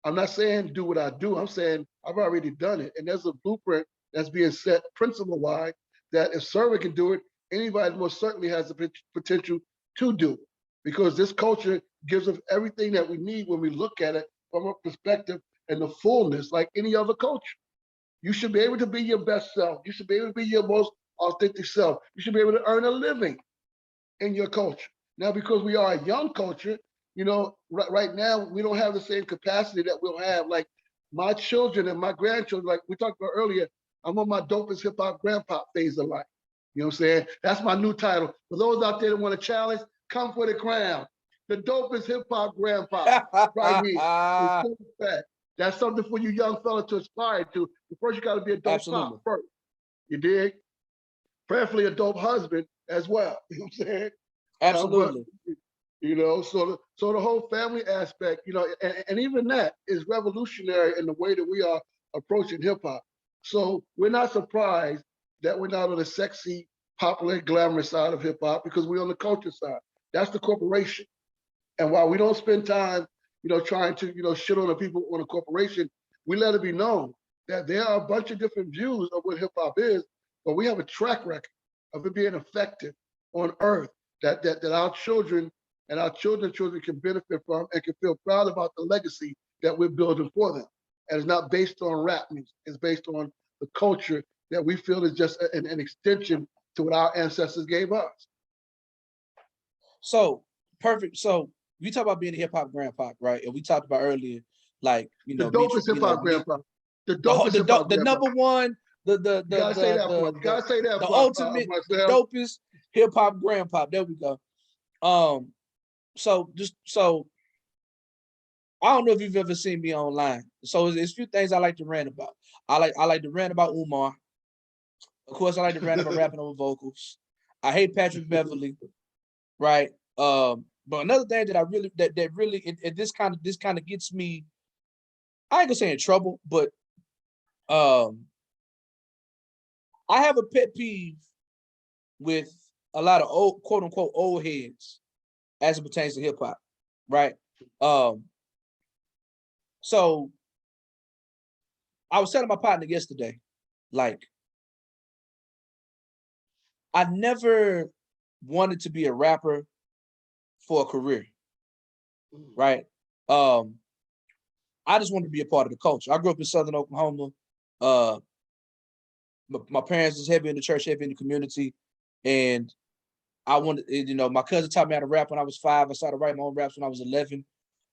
I'm not saying do what I do. I'm saying I've already done it, and there's a blueprint that's being set principle-wide that if Server can do it, anybody most certainly has the potential to do it, because this culture gives us everything that we need when we look at it from a perspective and the fullness, like any other culture. You should be able to be your best self. You should be able to be your most authentic self. You should be able to earn a living in your culture. Now, because we are a young culture, right now, we don't have the same capacity that we'll have. Like my children and my grandchildren, like we talked about earlier, I'm on my Dopest hip hop Grandpop phase of life. You know what I'm saying? That's my new title. For those out there that want to challenge, come for the crown. The Dopest hip hop Grandpop right here. It's so fat. That's something for you young fellas to aspire to. But first, you got to be a dope pop first. You dig? Preferably a dope husband as well. You know what I'm saying? Absolutely. So the whole family aspect, and even that is revolutionary in the way that we are approaching hip hop. So we're not surprised that we're not on the sexy, popular, glamorous side of hip hop, because we're on the culture side. That's the corporation. And while we don't spend time, trying to, shit on the people on a corporation, we let it be known that there are a bunch of different views of what hip hop is, but we have a track record of it being effective on earth that our children and our children's children can benefit from and can feel proud about the legacy that we're building for them. And it's not based on rap music. It's based on the culture that we feel is just an extension to what our ancestors gave us. So perfect. So we talk about being a hip hop grandpa, right? And we talked about earlier, like the dopest hip hop grandpa. The dopest hip hop the number one, the gotta say that for the ultimate, the dopest hip hop grandpa. There we go. So I don't know if you've ever seen me online. So it's a few things I like to rant about. I like to rant about Umar. Of course, I like to rant about rapping over vocals. I hate Patrick Beverly, right? But another thing that I really that really this kind of gets me, I ain't gonna say in trouble, but I have a pet peeve with a lot of old, quote unquote, old heads as it pertains to hip hop, right? So I was telling my partner yesterday, like, I never wanted to be a rapper for a career, right? I just wanted to be a part of the culture. I grew up in Southern Oklahoma. My parents was heavy in the church, heavy in the community, and I wanted, my cousin taught me how to rap when I was 5. I started writing my own raps when I was 11,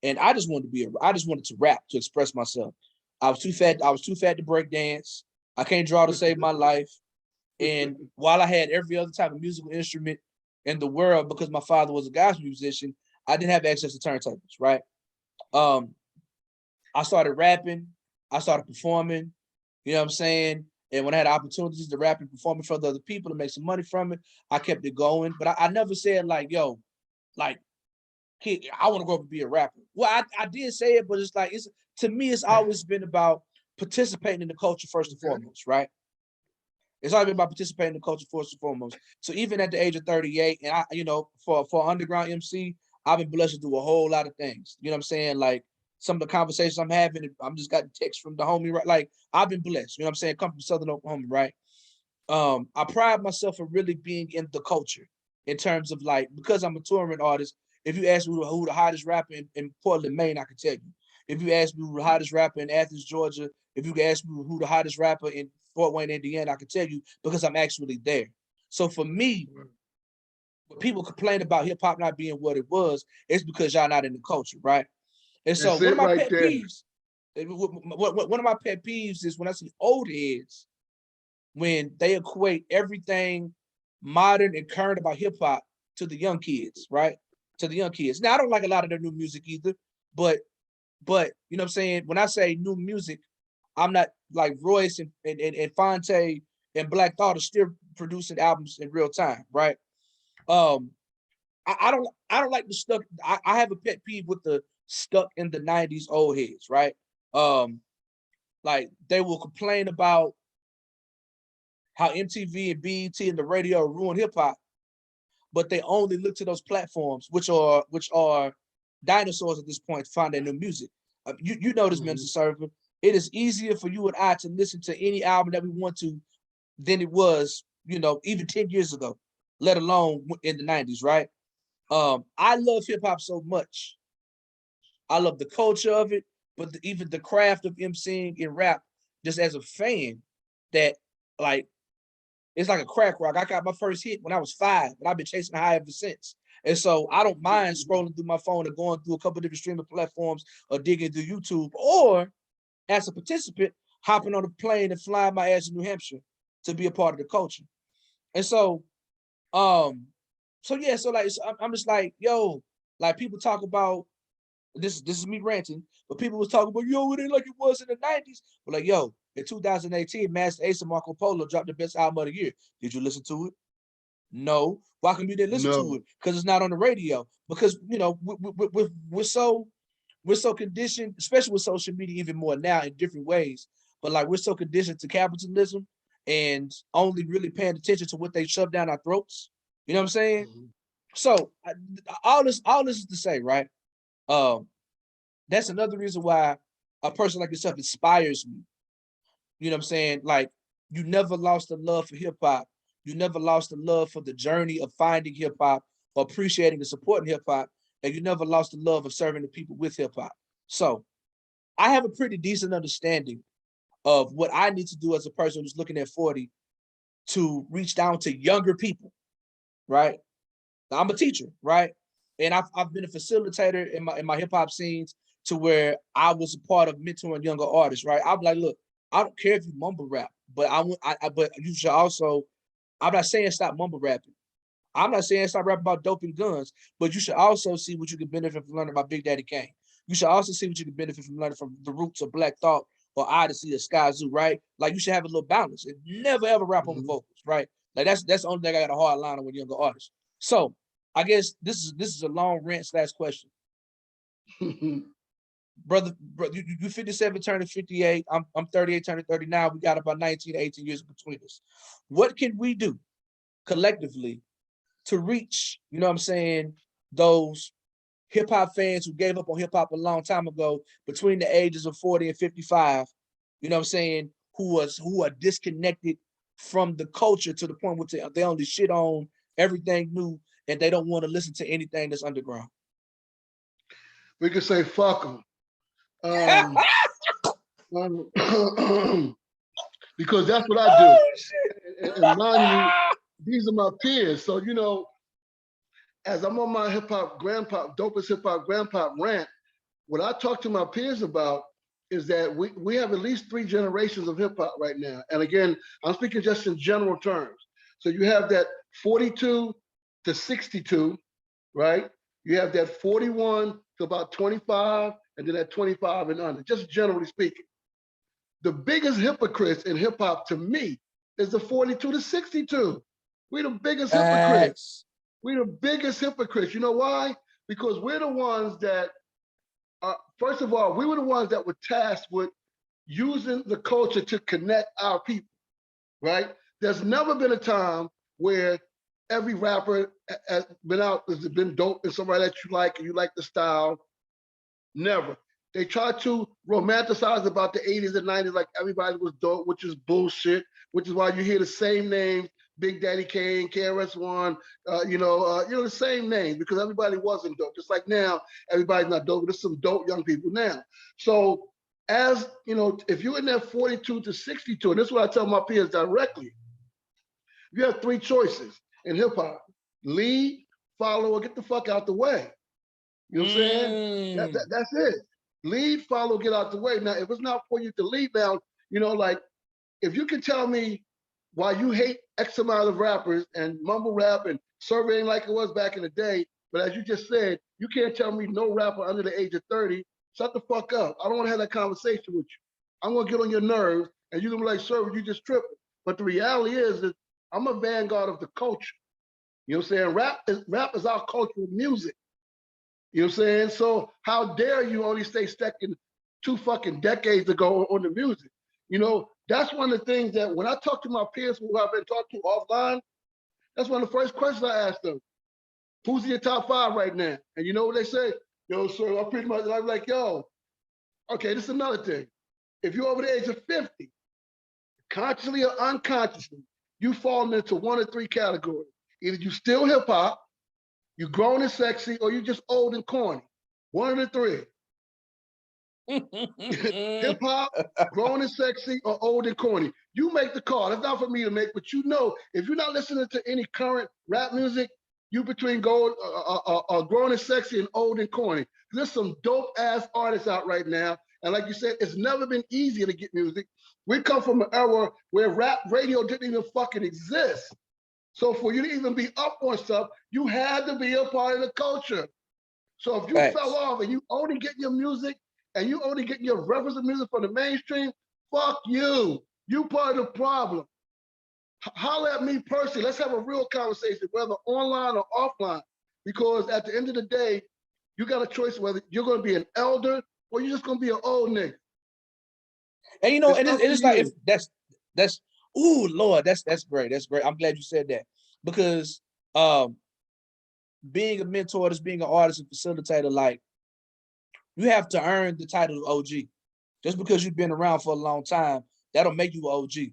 and I just wanted to rap, to express myself. I was too fat to break dance. I can't draw to save my life. And while I had every other type of musical instrument in the world, because my father was a gospel musician, I didn't have access to turntables, right? I started rapping, I started performing, you know what I'm saying? And when I had opportunities to rap and perform in front of other people to make some money from it, I kept it going. But I never said like, yo, like, kid, I want to grow up and be a rapper. Well, I did say it, but it's like, to me, it's always been about participating in the culture first and foremost, right? It's always been about participating in the culture first and foremost. So even at the age of 38, and I, for underground MC, I've been blessed to do a whole lot of things. You know what I'm saying? Like some of the conversations I'm having, I'm just got texts from the homie, right? Like I've been blessed. You know what I'm saying? Come from Southern Oklahoma, right? I pride myself in really being in the culture. in terms of like, because I'm a touring artist, if you ask me who the hottest rapper in Portland, Maine, I can tell you. If you ask me who the hottest rapper in Athens, Georgia, if you can ask me who the hottest rapper in Fort Wayne, Indiana, I can tell you because I'm actually there. So for me, when people complain about hip hop not being what it was, it's because y'all not in the culture, right? And so That's one of it my right pet there. peeves, one of my pet peeves is when I see old heads, when they equate everything modern and current about hip hop to the young kids, right? To the young kids. Now I don't like a lot of their new music either, but you know what I'm saying? When I say new music, I'm not like Royce and Fonte and Black Thought are still producing albums in real time, right? Um, I don't like the stuck. I have a pet peeve with the stuck in the 90s old heads, right? Um, like they will complain about how MTV and BET and the radio ruin hip hop, but they only look to those platforms, which are dinosaurs at this point, to find their new music. You know this, Minister Server. It is easier for you and I to listen to any album that we want to than it was, you know, even 10 years ago, let alone in the 90s, right? I love hip hop so much. I love the culture of it, but even the craft of emceeing and rap, just as a fan, that like it's like a crack rock. I got my first hit when I was 5, and I've been chasing high ever since. And so I don't mind scrolling through my phone and going through a couple different streaming platforms or digging through YouTube, or as a participant, hopping on a plane and flying my ass to New Hampshire to be a part of the culture. And so, yeah, so like I'm just like, yo, like people talk about this is me ranting, but people was talking about, yo, it ain't like it was in the 90s. But like, yo, in 2018, Master Ace and Marco Polo dropped the best album of the year. Did you listen to it? No. Why come you didn't listen to it? Because it's not on the radio. Because, you know, we're so conditioned, especially with social media even more now in different ways, but like we're so conditioned to capitalism and only really paying attention to what they shove down our throats. You know what I'm saying? So all this is to say, right? That's another reason why a person like yourself inspires me. You know what I'm saying? Like, you never lost the love for hip hop. You never lost the love for the journey of finding hip hop, or appreciating and supporting hip hop, and you never lost the love of serving the people with hip hop. So I have a pretty decent understanding of what I need to do as a person who's looking at 40 to reach down to younger people, right? I'm a teacher, right? And I've been a facilitator in my hip hop scenes, to where I was a part of mentoring younger artists, right? I'm like, look, I don't care if you mumble rap, but but you should also. I'm not saying stop mumble rapping. I'm not saying stop rapping about dope and guns, but you should also see what you can benefit from learning about Big Daddy Kane. You should also see what you can benefit from learning from the roots of Black Thought or Odyssey or Sky Zoo, right? Like, you should have a little balance and never ever rap over vocals, right? Like that's the only thing I got a hard line on with younger artists. So I guess this is a long rant / question. brother, you 57 turning 58. I'm 38 turning 39. We got about 19 to 18 years between us. What can we do collectively to reach, you know what I'm saying, those hip hop fans who gave up on hip hop a long time ago, between the ages of 40 and 55, you know what I'm saying, who are disconnected from the culture to the point where they only shit on everything new and they don't want to listen to anything that's underground? We could say fuck them. Because that's what I do. And mind you, these are my peers. So, you know, as I'm on my hip hop Grandpop, Dopest hip hop Grandpop rant, what I talk to my peers about is that we have at least 3 generations of hip hop right now. And again, I'm speaking just in general terms. So you have that 42 to 62, right? You have that 41 to about 25, and then that 25 and under, just generally speaking. The biggest hypocrites in hip hop to me is the 42 to 62. We're the biggest hypocrites. We're the biggest hypocrites. You know why? Because we're the ones that, first of all, we were the ones that were tasked with using the culture to connect our people, right? There's never been a time where every rapper has been dope and somebody that you like and you like the style. Never. They try to romanticize about the 80s and 90s like everybody was dope, which is bullshit, which is why you hear the same names Big Daddy Kane, KRS-One, the same names because everybody wasn't dope. Just like now, everybody's not dope. There's some dope young people now. So as you know, if you're in that 42 to 62, and this is what I tell my peers directly, you have three choices in hip hop: lead, follow, or get the fuck out the way. You know what I'm saying? That's it. Lead, follow, get out the way. Now, if it's not for you to lead now, like if you can tell me why you hate X amount of rappers and mumble rap and surveying like it was back in the day, but as you just said, you can't tell me no rapper under the age of 30, shut the fuck up. I don't want to have that conversation with you. I'm going to get on your nerves and you're going to be like, sir, you just tripping. But the reality is that I'm a vanguard of the culture. You know what I'm saying? Rap is our cultural music. You know what I'm saying? So how dare you only stay stuck in 2 fucking decades ago on the music? That's one of the things that when I talk to my peers who I've been talking to offline, that's one of the first questions I ask them. Who's in your top 5 right now? And you know what they say? Yo, sir, I'm like, yo, okay, this is another thing. If you're over the age of 50, consciously or unconsciously, you fall into one of 3 categories. Either you still hip hop, you grown and sexy, or you just old and corny. One of the 3. Hip hop, grown and sexy, or old and corny. You make the call. That's not for me to make, but if you're not listening to any current rap music, you between grown and sexy and old and corny. There's some dope ass artists out right now, and like you said, it's never been easier to get music. We come from an era where rap radio didn't even fucking exist. So for you to even be up on stuff, you had to be a part of the culture. So if you fell off and you only get your music and you only get your reference of music from the mainstream, fuck you. You part of the problem. Holler at me personally. Let's have a real conversation, whether online or offline. Because at the end of the day, you got a choice whether you're going to be an elder or you're just going to be an old nigga. And it's like, if that's ooh, Lord, that's great. That's great. I'm glad you said that, because being a mentor, just being an artist and facilitator, like, you have to earn the title of OG. Just because you've been around for a long time, that'll make you an OG. You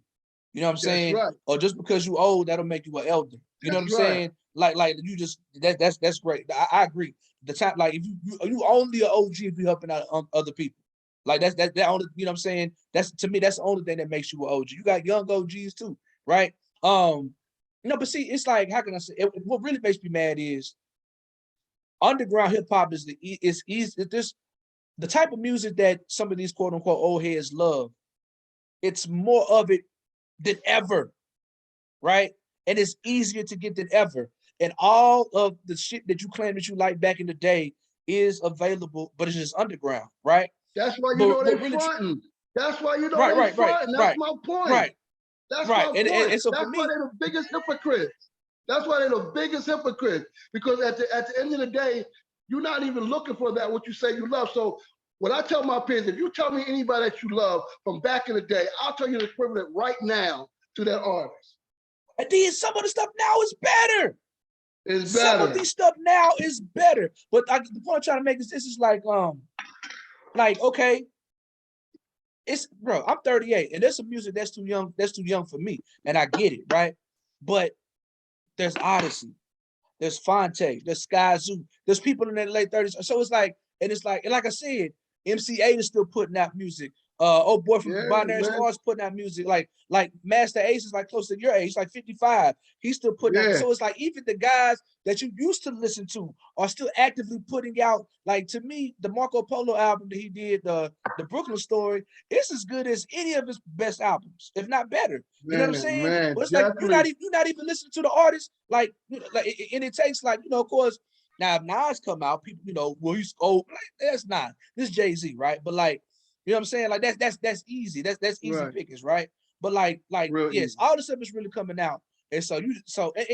know what I'm saying? Right. Or just because you old, that'll make you an elder. You know what I'm saying? Like you just that's great. I agree. The time, like, if you only an OG if you're helping out other people. Like that only, you know what I'm saying? That's, to me, that's the only thing that makes you an OG. You got young OGs too, right? But see, it's like, how can I say it? What really makes me mad is underground hip hop is the type of music that some of these quote unquote old heads love. It's more of it than ever, right? And it's easier to get than ever. And all of the shit that you claim that you like back in the day is available, but it's just underground, right? That's why they're fronting. That's why they're fronting. That's my point. That's my point. And so that's why they're the biggest hypocrites. That's why they're the biggest hypocrites. Because at the end of the day, you're not even looking for that, what you say you love. So what I tell my peers, if you tell me anybody that you love from back in the day, I'll tell you the equivalent right now to that artist. And then some of the stuff now is better. It's better. Some of these stuff now is better. But the point I'm trying to make is, this is like okay, I'm 38, and there's some music that's too young for me, and I get it, right? But there's Odyssey, there's Fonte, there's Sky Zoo, there's people in their late 30s. So it's like, and like I said, MC8 is still putting out music. Old boy from Binary Stars putting out music. Like Master Ace is like close to your age, like 55. He's still putting out. So it's like, even the guys that you used to listen to are still actively putting out. Like, to me, the Marco Polo album that he did, the Brooklyn Story, it's as good as any of his best albums, if not better. You know what I'm saying? But it's like, you're not even listening to the artist. And it takes, like, of course, now if Nas come out, people, well, he's old. Like, that's not. This Jay-Z, right? But like, you know what I'm saying? Like, that's easy. That's easy pickings, right? But like real yes, easy. all the stuff is really coming out. And so and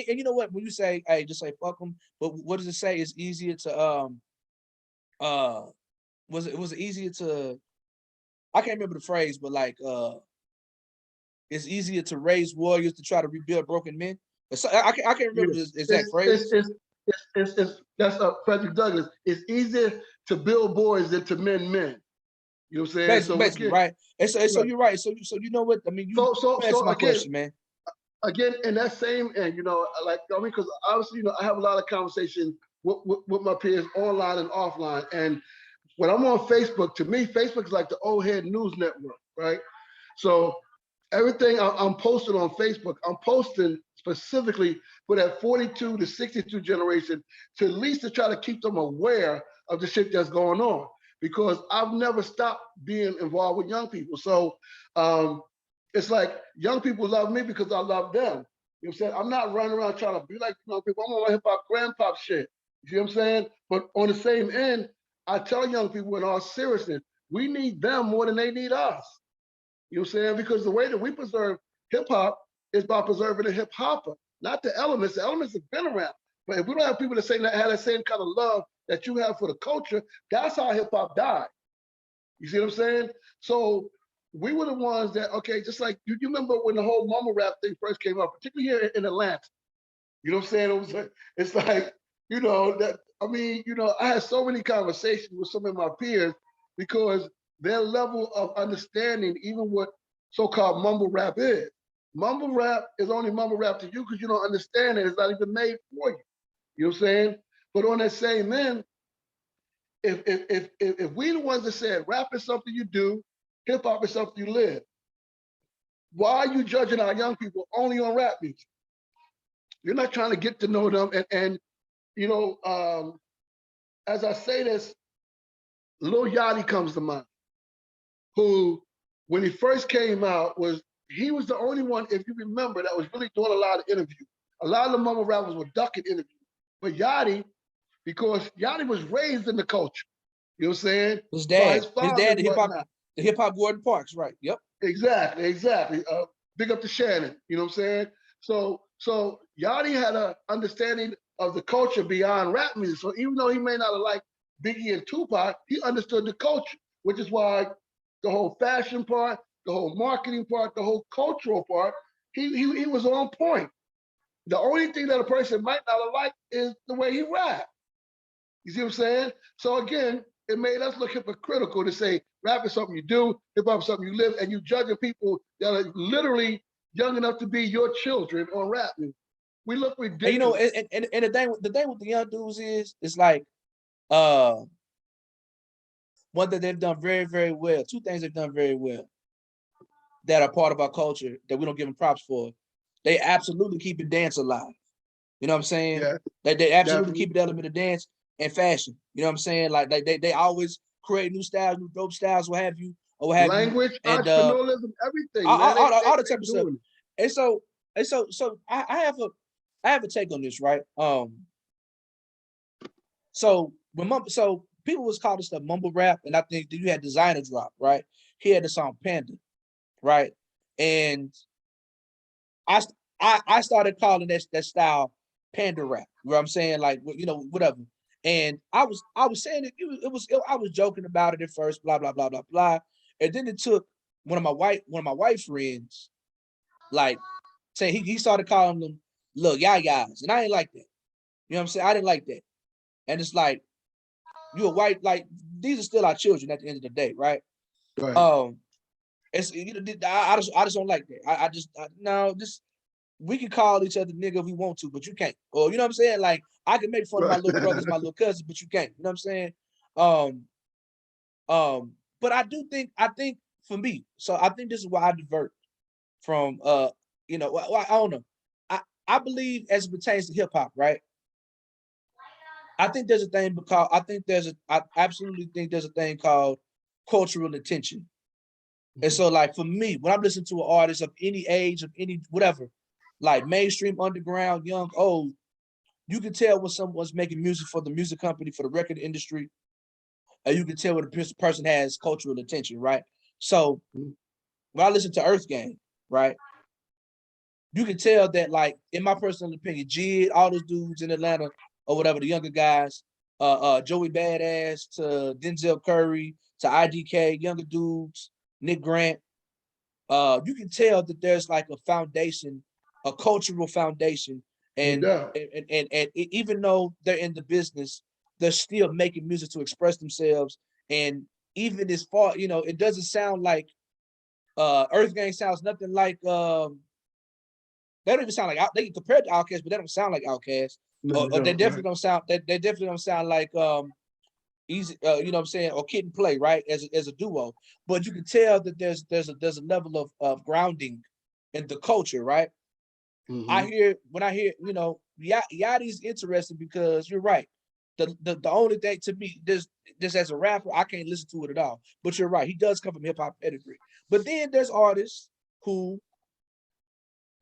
you know what? When you say, hey, just say fuck them, but what does it say? It's easier to was it easier to, I can't remember the phrase, but like it's easier to raise warriors to try to rebuild broken men. So I can't remember the exact phrase. That's Frederick Douglass. It's easier to build boys than to mend men. You know what I'm saying? Basically, right? And so you're right. So you know what I mean? You answer my question, man. again, in that same end, like, I mean, because obviously, I have a lot of conversation with my peers online and offline. And when I'm on Facebook, to me, Facebook is like the old head news network, right? So everything I'm posting on Facebook, I'm posting specifically for that 42 to 62 generation, to at least to try to keep them aware of the shit that's going on, because I've never stopped being involved with young people. So it's like young people love me because I love them. You know what I'm saying? I'm not running around trying to be like young people. I'm on my hip hop Grandpop shit. You see what I'm saying? But on the same end, I tell young people in all seriousness, we need them more than they need us. You know what I'm saying? Because the way that we preserve hip hop is by preserving the hip hopper, not the elements. The elements have been around. But if we don't have people that have that same kind of love that you have for the culture, that's how hip hop died. You see what I'm saying? So we were the ones that, okay, just like you remember when the whole mumble rap thing first came up, particularly here in Atlanta. You know what I'm saying? It's like, that, I mean, I had so many conversations with some of my peers because their level of understanding, even what so-called mumble rap is. Mumble rap is only mumble rap to you because you don't understand it. It's not even made for you. You know what I'm saying? But on that same end, if we the ones that said rap is something you do, hip hop is something you live, why are you judging our young people only on rap music? You're not trying to get to know them. And as I say this, Lil Yachty comes to mind, who, when he first came out, he was the only one, if you remember, that was really doing a lot of interviews. A lot of the mumble rappers were ducking interviews. But Yachty, because Yachty was raised in the culture, you know what I'm saying? His dad, the hip hop Gordon Parks, right? Yep. Exactly. Big up to Shannon, you know what I'm saying? So Yachty had an understanding of the culture beyond rap music. So even though he may not have liked Biggie and Tupac, he understood the culture, which is why the whole fashion part, the whole marketing part, the whole cultural part, he was on point. The only thing that a person might not have liked is the way he rapped. You see what I'm saying? So again, it made us look hypocritical to say rap is something you do, hip hop is something you live, and you judging people that are literally young enough to be your children on rap music. We look ridiculous. And the thing with the young dudes is, it's like one that they've done very, very well. Two things they've done very well that are part of our culture that we don't give them props for. They absolutely keep the dance alive. You know what I'm saying? Yeah, they absolutely keep the element of dance and fashion. You know what I'm saying? Like they always create new styles, new dope styles, what have you, or what have language, you. And entrepreneurialism, everything, all the type of stuff. And so I have a take on this, right? So people was calling this stuff mumble rap, and I think that you had Designer Drop, right? He had the song Panda, right? And I started calling that style panda rap. You know what I'm saying? Like, whatever. And I was saying I was joking about it at first, blah, blah, blah, blah, blah. And then it took one of my white friends, like, saying he started calling them little yayas. And I ain't like that. You know what I'm saying? I didn't like that. And it's like, you're a white, like, these are still our children at the end of the day, right? Right. It's I just don't like that. No, we can call each other nigga if we want to, but you can't. Or you know what I'm saying? Like, I can make fun of my little brothers, my little cousins, but you can't. You know what I'm saying? But I think for me, so I think this is why I divert from I don't know. I believe as it pertains to hip hop, right? I think there's a thing because I absolutely think there's a thing called cultural attention. And so, like, for me, when I'm listening to an artist of any age, of any whatever, like mainstream, underground, young, old, you can tell when someone's making music for the music company, for the record industry, and you can tell when the person has cultural attention, right? So when I listen to Earth Gang, right, you can tell that, like, in my personal opinion, Jid, all those dudes in Atlanta or whatever, the younger guys, Joey Badass to Denzel Curry to IDK, younger dudes, Nick Grant, you can tell that there's like a foundation, a cultural foundation, and even though they're in the business, they're still making music to express themselves. And even as far, it doesn't sound like Earth Gang sounds nothing like They don't even sound like they get compared to Outkast, but they don't sound like Outkast. No, Or they definitely right. don't sound. They definitely don't sound like easy. You know what I'm saying? Or Kid and Play, right? As a duo. But you can tell that there's a level of grounding in the culture, right? When I hear, Yachty's interesting because you're right. The only thing to me, this as a rapper, I can't listen to it at all. But you're right, he does come from hip hop pedigree. But then there's artists who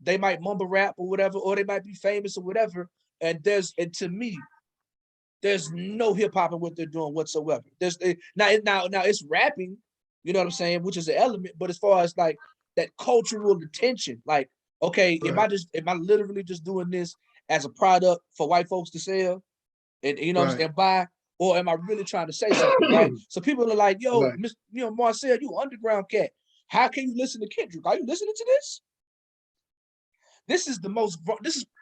they might mumble rap or whatever, or they might be famous or whatever. And to me, there's no hip hop in what they're doing whatsoever. Now it's rapping, you know what I'm saying, which is an element. But as far as like that cultural attention, like, okay, Right. am I literally just doing this as a product for white folks to sell and and buy, or am I really trying to say something, right? So people are like, yo, Right. Marcel, you underground cat. How can you listen to Kendrick? Are you listening to this? This is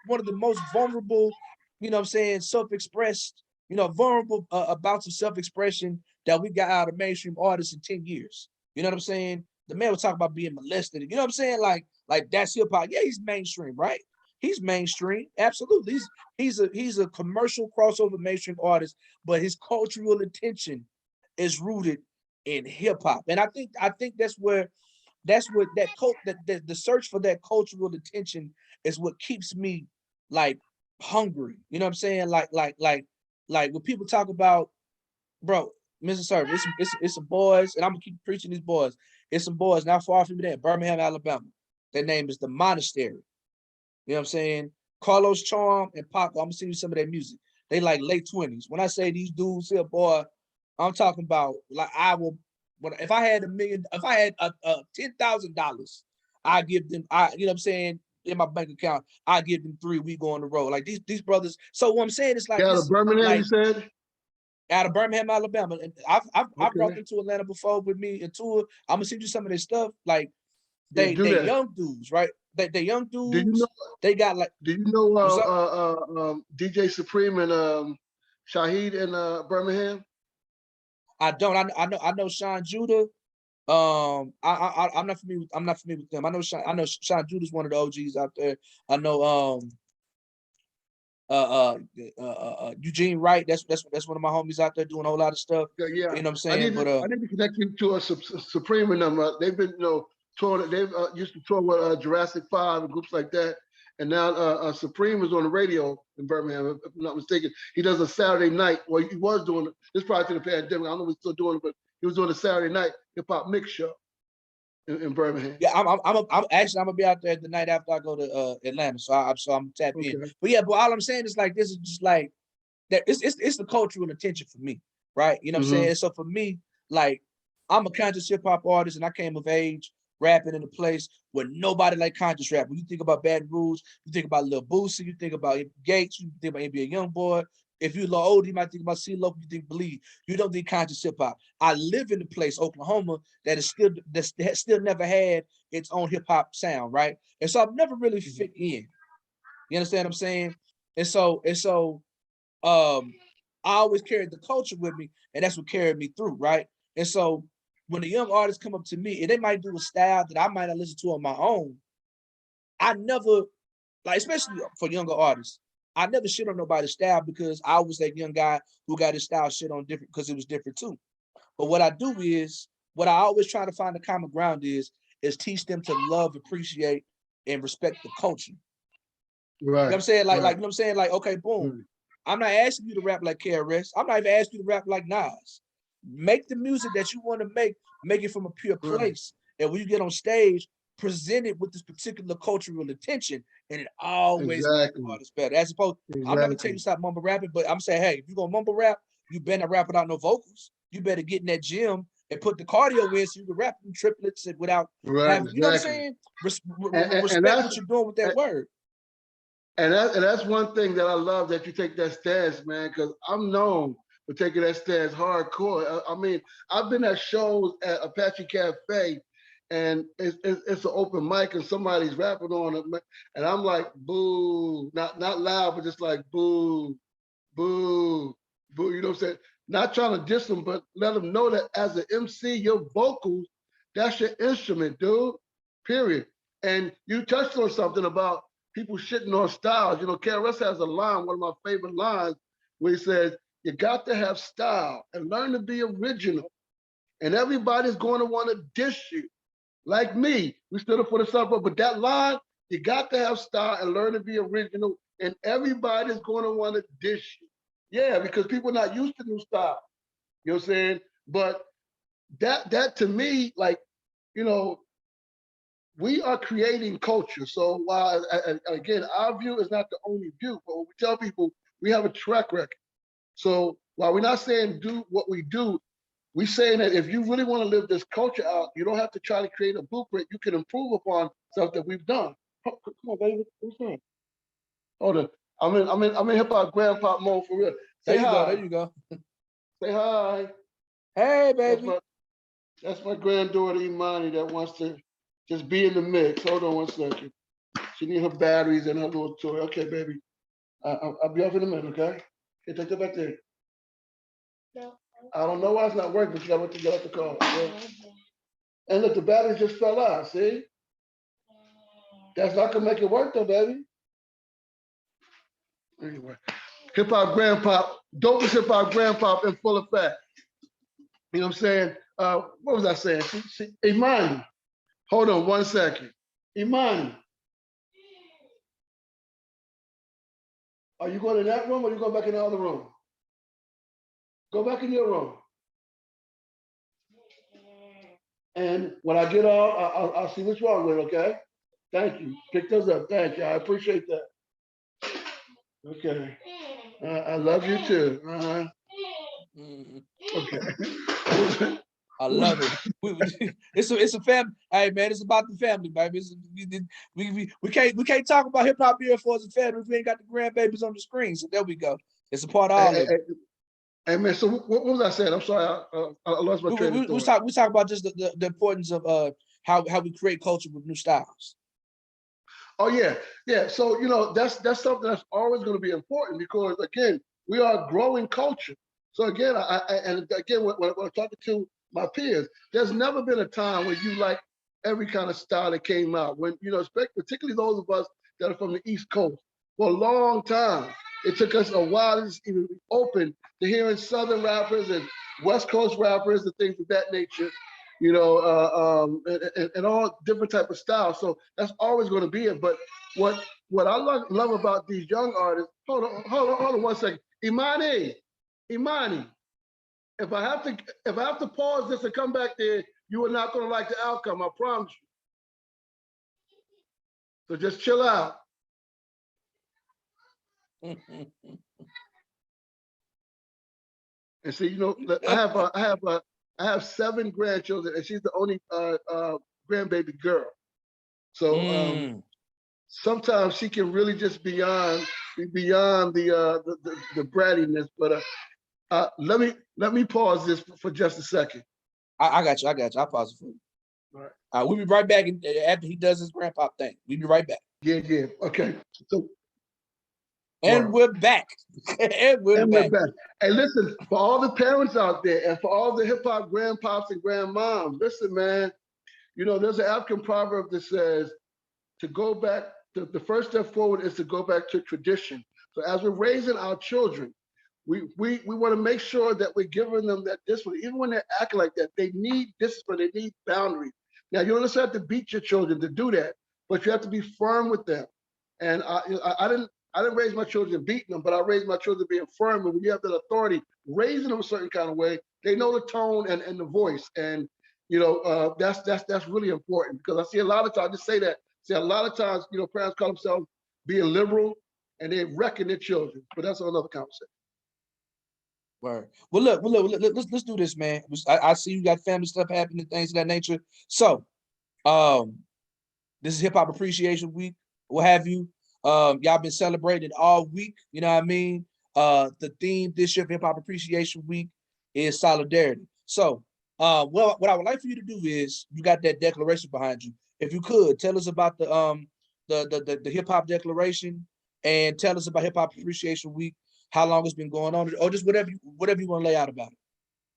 one of the most vulnerable, what I'm saying, self-expressed, vulnerable bouts of self-expression that we got out of mainstream artists in 10 years. You know what I'm saying? The man would talk about being molested. You know what I'm saying? Like that's hip hop. Yeah, he's mainstream, right? He's mainstream, absolutely. He's a commercial crossover mainstream artist, but his cultural intention is rooted in hip hop. And I think that's what the search for that cultural attention is what keeps me like hungry. You know what I'm saying? Like when people talk about, bro, Mr. Service, it's some boys, and I'm gonna keep preaching these boys. It's some boys not far from me there, Birmingham, Alabama. Their name is the Monastery. You know what I'm saying? Carlos Charm and Paco. I'm gonna send you some of their music. They like late 20s. When I say these dudes here, boy, I'm talking about like I will. But if I had if I had $10,000, I give them. You know what I'm saying, in my bank account, I give them 3. We go on the road. Like these brothers. So what I'm saying is like Yeah, the this, Birmingham, you like said? out of Birmingham, Alabama, and I've brought Okay. them to Atlanta before with me and tour. I'm gonna send you some of their stuff. Like Yeah, do they that. young dudes, right? They young Do you know? dudes. They got like Do you know what's up? DJ Supreme and Shaheed in Birmingham? I don't. I know Sean Judah. I'm not familiar with them. I know Sean Judah's one of the OGs out there. I know Eugene Wright. That's one of my homies out there doing a whole lot of stuff. Yeah, yeah. You know what I'm saying? But I need to connect you to a Supreme and them. They've been touring. They've used to tour with Jurassic 5 and groups like that. And now Supreme is on the radio in Birmingham, if I'm not mistaken. He does a Saturday night. Well, he was doing it. This prior to the pandemic. I don't know if he's still doing it, but he was doing a Saturday night hip hop mix show in Birmingham. yeah, I'm actually I'm gonna be out there the night after I go to Atlanta. So I'm tapped in. Okay. But yeah, but all I'm saying is like this is just like that. It's the cultural attention for me, right? You know what I'm saying? So for me, like I'm a conscious hip hop artist, and I came of age rapping in a place where nobody like conscious rap. When you think about Baton Rouge, you think about Lil Boosie, you think about Gates, you think about NBA YoungBoy. If you're a little older, you might think about C-Loc, you think Believe. You don't think conscious hip hop. I live in a place, Oklahoma, that still never had its own hip hop sound, right? And so I've never really fit in. You understand what I'm saying? And so I always carried the culture with me, and that's what carried me through, right? And so when the young artists come up to me and they might do a style that I might not listen to on my own, I never, like, especially for younger artists, I never shit on nobody's style because I was that young guy who got his style shit on different because it was different too. But what I do is, what I always try to find the common ground is teach them to love, appreciate, and respect the culture. You know what I'm Right, saying? Like, right, you know what I'm saying? Like, okay, boom. right. I'm not asking you to rap like KRS. I'm not even asking you to rap like Nas. Make the music that you want to make it from a pure Right. place. And when you get on stage, present it with this particular cultural intention, and it always makes the Exactly. artist better. As opposed, I'm never telling you Exactly. to stop mumble rapping, but I'm saying, hey, if you're gonna mumble rap, you better not rap without no vocals. You better get in that gym and put the cardio in so you can rap them triplets and without Right, having, you know what I'm exactly. saying? And Respect that's what you're doing with that word. and that's one thing that I love, that you take that stance, man, because I'm known for taking that stance hardcore. I mean, I've been at shows at Apache Cafe, and it's an open mic and somebody's rapping on it, and I'm like, boo, not loud, but just like boo, boo, boo. You know what I'm saying? Not trying to diss them, but let them know that as an MC, your vocals, that's your instrument, dude. Period. And you touched on something about people shitting on styles. You know, KRS has a line, one of my favorite lines, where he says, you got to have style and learn to be original. And everybody's going to want to dish you. Like me, we stood up for the suburb, but that line, you got to have style and learn to be original, and everybody's going to want to dish you. Yeah, because people are not used to new style. You know what I'm saying? But that to me, like, you know, we are creating culture. So while, again, our view is not the only view, but when we tell people we have a track record. So while we're not saying do what we do, we're saying that if you really want to live this culture out, you don't have to try to create a blueprint. You can improve upon stuff that we've done. Come on, baby. What's wrong? Hold on. I'm in hip hop grandpop mode for real. Say hi. There you go. Say hi. Hey, baby. That's my granddaughter Imani that wants to just be in the mix. Hold on one second. She needs her batteries and her little toy. Okay, baby. I'll be off in a minute, okay? Okay, take that back there. No. I don't know why it's not working, but you gotta wait to get out the car. Okay? And look, the battery just fell out, see? That's not gonna make it work though, baby. Anyway, hip hop grandpop, dopest hip hop grandpop in full effect. You know what I'm saying? What was I saying? Imani, hold on one second. Imani, are you going in that room or you go back in the other room? Go back in your room. And when I get off, I'll see what's wrong with it, okay? Thank you. Pick those up. Thank you. I appreciate that. Okay. I love you too. Okay. I love it. It's a family. Hey man, it's about the family, baby. We can't talk about hip hop here for as a family if we ain't got the grandbabies on the screen. So there we go. It's a part of all of it. Hey man, so what was I saying? I'm sorry, I lost my train of thought. We talk about just the importance of how we create culture with new styles. Oh yeah. So you know that's something that's always going to be important because again we are a growing culture. So again, when I'm talking to my peers, there's never been a time when you like every kind of style that came out. When you know, particularly those of us that are from the East Coast, for a long time. It took us a while to even be open to hearing Southern rappers and West Coast rappers and things of that nature, you know, and all different type of styles. So that's always going to be it. But what I love about these young artists, hold on one second. Imani, if I have to pause this and come back there, you are not going to like the outcome. I promise you. So just chill out. And see, you know, I have 7 grandchildren, and she's the only grandbaby girl. So sometimes she can really just be beyond the brattiness. But let me pause this for just a second. I got you. I'll pause it for you. All right. We'll be right back after he does his grandpop thing. We'll be right back. Yeah. Okay. So. And we're back. and we're back. Hey, listen, for all the parents out there and for all the hip hop grandpops and grandmoms, listen, man, you know, there's an African proverb that says to go back, the first step forward is to go back to tradition. So as we're raising our children, we want to make sure that we're giving them that discipline. Even when they're acting like that, they need discipline, they need boundaries. Now, you don't necessarily have to beat your children to do that, but you have to be firm with them. And I didn't raise my children beating them, but I raised my children being firm. And when you have that authority, raising them a certain kind of way, they know the tone and the voice. And, you know, that's really important because I see a lot of times, I just say that, a lot of times, you know, parents call themselves being liberal and they're wrecking their children, but that's another conversation. Word. Well, look, let's do this, man. I see you got family stuff happening, things of that nature. So, this is Hip Hop Appreciation Week, what have you. Y'all been celebrating all week, you know what I mean? The theme this year of Hip Hop Appreciation Week is solidarity. So, what I would like for you to do is, you got that declaration behind you. If you could tell us about the Hip Hop Declaration, and tell us about Hip Hop Appreciation Week, how long it's been going on, or just whatever you want to lay out about it.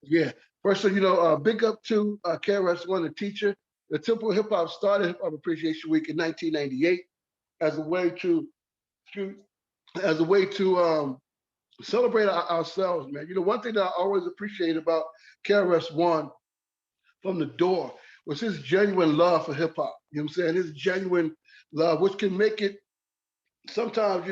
Yeah. First, so you know, big up to KRS-One, the teacher. The Temple Hip Hop started Hip Hop Appreciation Week in 1998. as a way to, as a way to celebrate ourselves, man. You know, one thing that I always appreciate about KRS-One from the door was his genuine love for hip hop. You know what I'm saying? His genuine love, which can make it sometimes,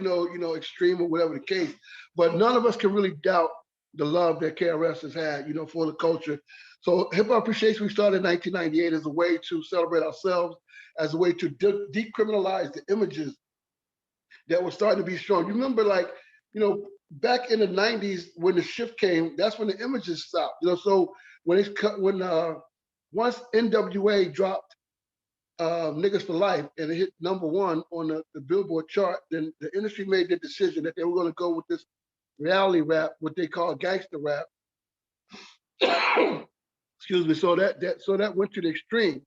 extreme or whatever the case. But none of us can really doubt the love that KRS has had, for the culture. So Hip Hop Appreciation we started in 1998 as a way to celebrate ourselves, as a way to decriminalize the images that were starting to be strong. You remember, back in the 90s when the shift came, that's when the images stopped. So when once NWA dropped Niggas for Life and it hit #1 on the Billboard chart, then the industry made the decision that they were going to go with this reality rap, what they call gangster rap. Excuse me. So that went to the extreme.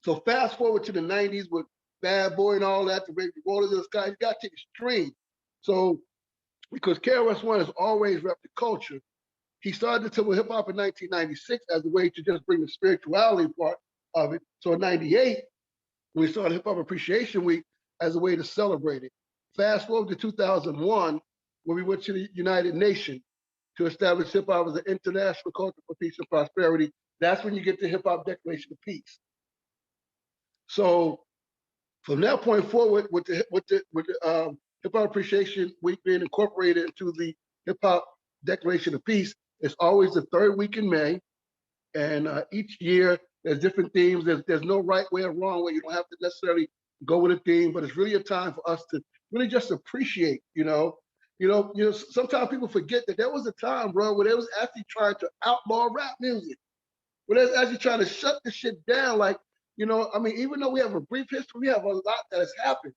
So fast forward to the 90s with Bad Boy and all that, the Baby Rollers in the Sky, it got to the extreme. So because KRS-One has always repped the culture, he started to hip hop in 1996 as a way to just bring the spirituality part of it. So in 98, we started Hip Hop Appreciation Week as a way to celebrate it. Fast forward to 2001, when we went to the United Nations to establish hip hop as an international culture for peace and prosperity. That's when you get the Hip Hop Declaration of Peace. So from that point forward, with the Hip Hop Appreciation Week being incorporated into the Hip Hop Declaration of Peace, it's always the third week in May, and each year there's different themes. There's no right way or wrong way. You don't have to necessarily go with a theme, but it's really a time for us to really just appreciate. Sometimes people forget that there was a time, bro, where they was actually trying to outlaw rap music, where they was actually trying to shut the shit down. Even though we have a brief history, we have a lot that has happened.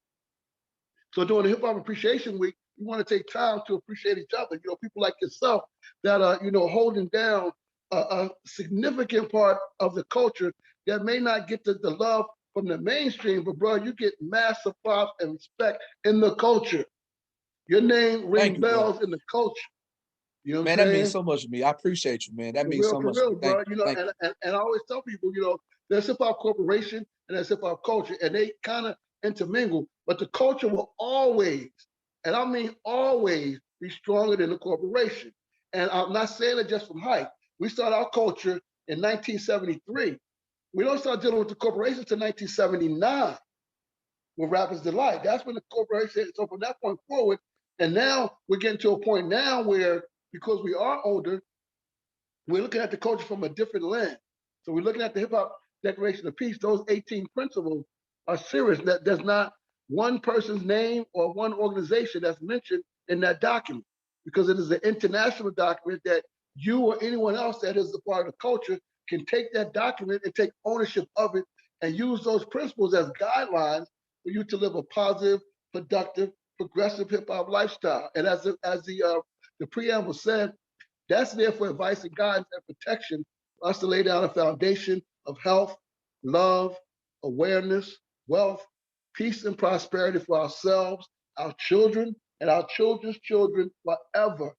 So during the Hip Hop Appreciation Week, we want to take time to appreciate each other. People like yourself that are, holding down a significant part of the culture that may not get the love from the mainstream, but bro, you get massive props and respect in the culture. Your name rings bells in the culture. You know what I'm saying? Man, that means so much to me. I appreciate you, man. That means so much. For real, bro. And I always tell people, there's Hip Hop Corporation and there's Hip Hop culture, and they kind of intermingle, but the culture will always, and I mean always, be stronger than the corporation. And I'm not saying it just from hype. We started our culture in 1973. We don't start dealing with the corporation until 1979 with Rapper's Delight. That's when the corporation, so from that point forward, and now we're getting to a point now where, because we are older, we're looking at the culture from a different lens. So we're looking at the Hip Hop Declaration of Peace. Those 18 principles are serious. That there's not one person's name or one organization that's mentioned in that document, because it is an international document that you or anyone else that is a part of the culture can take that document and take ownership of it and use those principles as guidelines for you to live a positive, productive, progressive hip hop lifestyle. And as the preamble said, that's there for advice and guidance and protection for us to lay down a foundation of health, love, awareness, wealth, peace, and prosperity for ourselves, our children, and our children's children forever.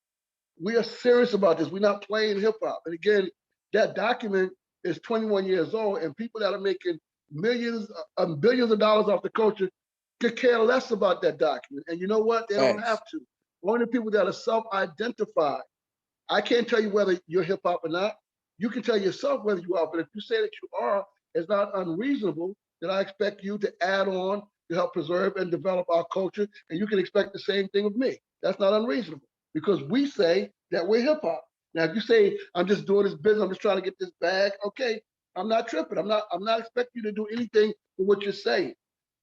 We are serious about this. We're not playing hip hop. And again, that document is 21 years old, and people that are making millions, billions of dollars off the culture could care less about that document. And you know what? They don't have to. Only the people that are self-identified. I can't tell you whether you're hip hop or not. You can tell yourself whether you are, but if you say that you are, it's not unreasonable that I expect you to add on to help preserve and develop our culture, and you can expect the same thing of me. That's not unreasonable, because we say that we're hip hop. Now, if you say, I'm just doing this business, I'm just trying to get this bag, okay, I'm not tripping. I'm not expecting you to do anything for what you're saying.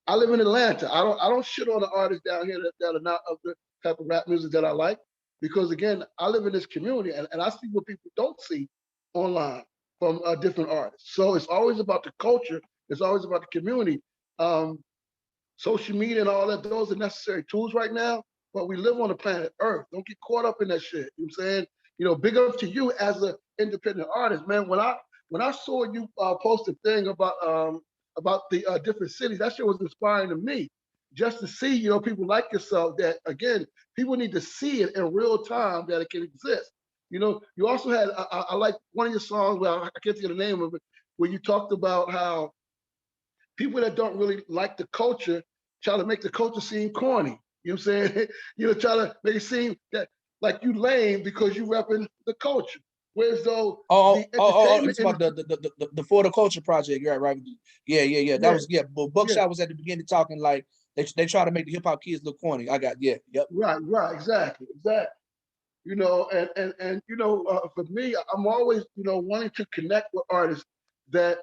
I live in Atlanta. I don't shit on the artists down here that are not of the type of rap music that I like, because again, I live in this community and I see what people don't see online from different artists. So it's always about the culture. It's always about the community. Social media and all that, those are necessary tools right now, but we live on the planet Earth. Don't get caught up in that shit. You know what I'm saying? Big up to you as an independent artist, man. When I saw you post a thing about the different cities, that shit was inspiring to me. Just to see, people like yourself, that again, people need to see it in real time that it can exist. You also had, I like one of your songs, well, I can't think of the name of it, where you talked about how people that don't really like the culture try to make the culture seem corny. You know what I'm saying? Try to make it seem that like you lame because you repping the culture. Whereas though the entertainment it's about the For the Culture project. You're right. Yeah. That was But Buckshot was at the beginning talking like they try to make the hip hop kids look corny. I got yep. Right, exactly. And for me, I'm always wanting to connect with artists that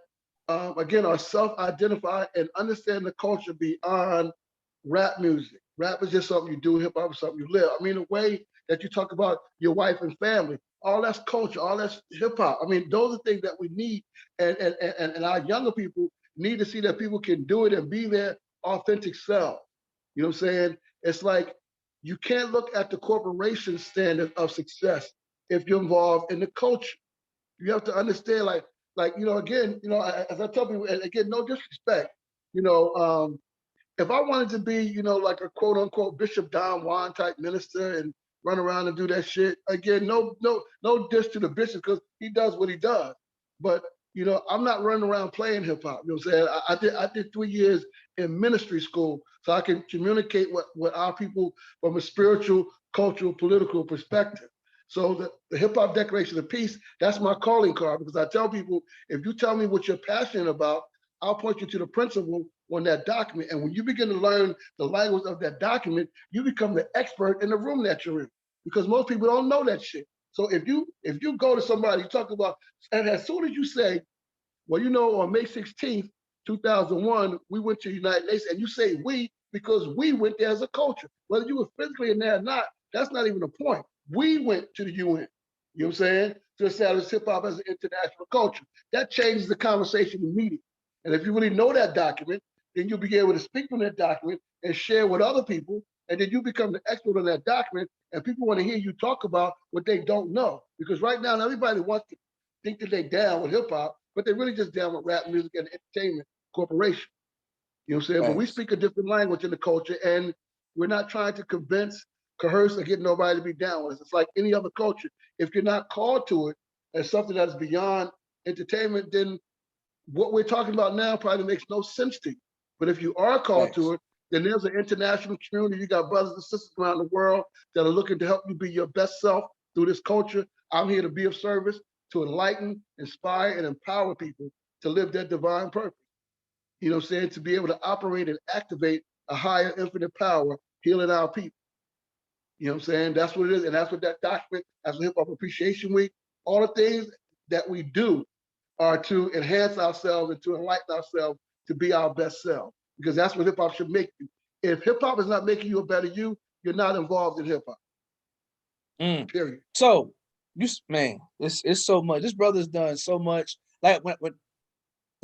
again are self-identified and understand the culture beyond rap music. Rap is just something you do. Hip hop is something you live. I mean, the way that you talk about your wife and family, all that's culture, all that's hip hop. I mean, those are things that we need, and our younger people need to see that people can do it and be their authentic self. You know what I'm saying? It's like you can't look at the corporation standard of success if you're involved in the culture. You have to understand, again, as I tell people, and again, no disrespect, if I wanted to be, like a quote unquote Bishop Don Juan type minister and run around and do that shit, again, no diss to the bishop because he does what he does. But I'm not running around playing hip hop. You know what I'm saying? I did 3 years in ministry school so I can communicate with our people from a spiritual, cultural, political perspective. So the hip hop Declaration of Peace, that's my calling card because I tell people, if you tell me what you're passionate about, I'll point you to the principle on that document. And when you begin to learn the language of that document, you become the expert in the room that you're in because most people don't know that shit. So if you go to somebody, you talk about, and as soon as you say, well, on May 16th, 2001, we went to the United Nations, and you say we because we went there as a culture. Whether you were physically in there or not, that's not even the point. We went to the UN, you know what I'm saying, to establish hip hop as an international culture. That changes the conversation immediately. And if you really know that document, then you'll be able to speak from that document and share with other people. And then you become the expert on that document. And people want to hear you talk about what they don't know. Because right now, everybody wants to think that they're down with hip hop, but they're really just down with rap music and entertainment corporation. You know what I'm saying? Right. But we speak a different language in the culture, and we're not trying to convince, coerce, or get nobody to be down with us. It's like any other culture. If you're not called to it as something that's beyond entertainment, then what we're talking about now probably makes no sense to you. But if you are called to it, then there's an international community. You got brothers and sisters around the world that are looking to help you be your best self through this culture. I'm here to be of service, to enlighten, inspire, and empower people to live their divine purpose. You know what I'm saying? To be able to operate and activate a higher infinite power, healing our people. You know what I'm saying? That's what it is. And that's what that document, as a Hip Hop Appreciation Week, all the things that we do are to enhance ourselves and to enlighten ourselves to be our best self. Because that's what hip hop should make you. If hip hop is not making you a better you, you're not involved in hip hop. Period. So, it's so much. This brother's done so much. Like when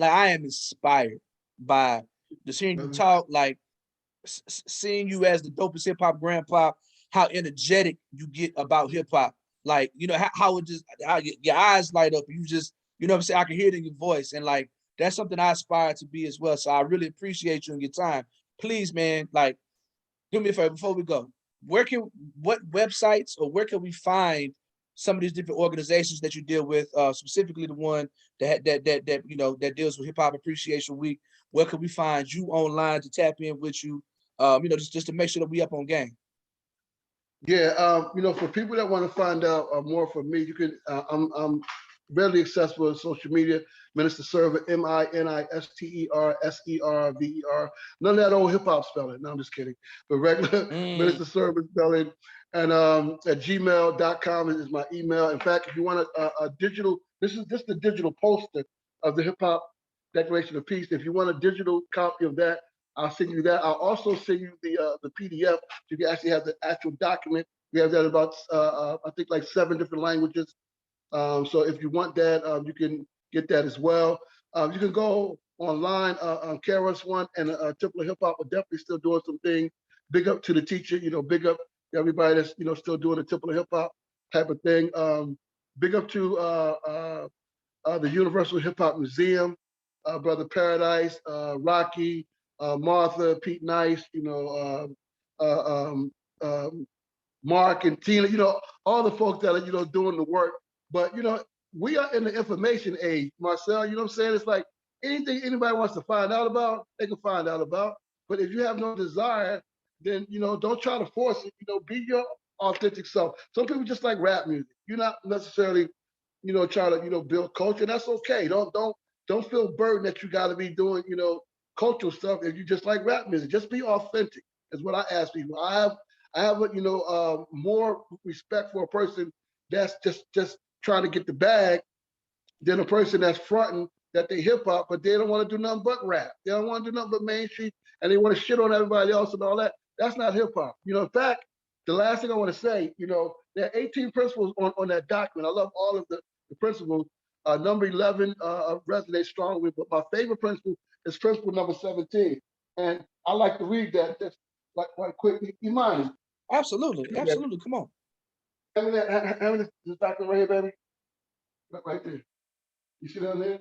I am inspired by just hearing you talk, like seeing you as the dopest hip hop grandpa, how energetic you get about hip hop. Like, how it just, how your eyes light up. You just, what I'm saying? I can hear it in your voice. And like, that's something I aspire to be as well. So I really appreciate you and your time. Please, man, like, do me a favor before we go. What websites or where can we find some of these different organizations that you deal with, specifically the one that deals with Hip Hop Appreciation Week? Where can we find you online to tap in with you? Just to make sure that we up on game. Yeah, for people that want to find out more from me, you can. I'm readily accessible on social media. Minister Server, MINISTERSERVER. None of that old hip hop spelling. No, I'm just kidding. But regular Minister Server spelling. And at gmail.com is my email. In fact, if you want a digital, this is just the digital poster of the Hip Hop Declaration of Peace. If you want a digital copy of that, I'll send you that. I'll also send you the PDF so you can actually have the actual document. We have that about, I think, like 7 different languages. So if you want that, you can get that as well. You can go online on KRS-One and Temple of Hip Hop are definitely still doing some things. Big up to the teacher, big up to everybody that's, still doing the Temple of Hip Hop type of thing. Big up to the Universal Hip Hop Museum, Brother Paradise, Rocky, Martha, Pete Nice, Mark and Tina, all the folks that are, doing the work. But, we are in the information age, Marcel, you know what I'm saying? It's like anything anybody wants to find out about, they can find out about. But if you have no desire, then don't try to force it. Be your authentic self. Some people just like rap music. You're not necessarily, trying to, build culture. That's okay. Don't feel burdened that you got to be doing, cultural stuff. If you just like rap music, just be authentic. Is what I ask people. I have more respect for a person that's just trying to get the bag than a person that's fronting that they hip hop, but they don't want to do nothing but rap. They don't want to do nothing but mainstream, and they want to shit on everybody else and all that. That's not hip hop. In fact, the last thing I want to say, there are 18 principles on that document. I love all of the principles. Number 11 resonates strongly, but my favorite principle is principle number 17. And I like to read that just like right quick. You mind? Absolutely, absolutely. Come on. Having this document right here, baby. Right there. You see down there?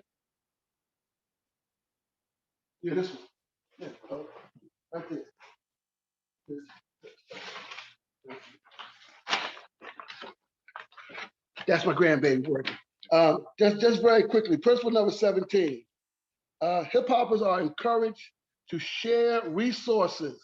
Yeah, this one. Yeah, right there. That's my grandbaby working. Just very quickly, principle number 17. Hip hoppers are encouraged to share resources.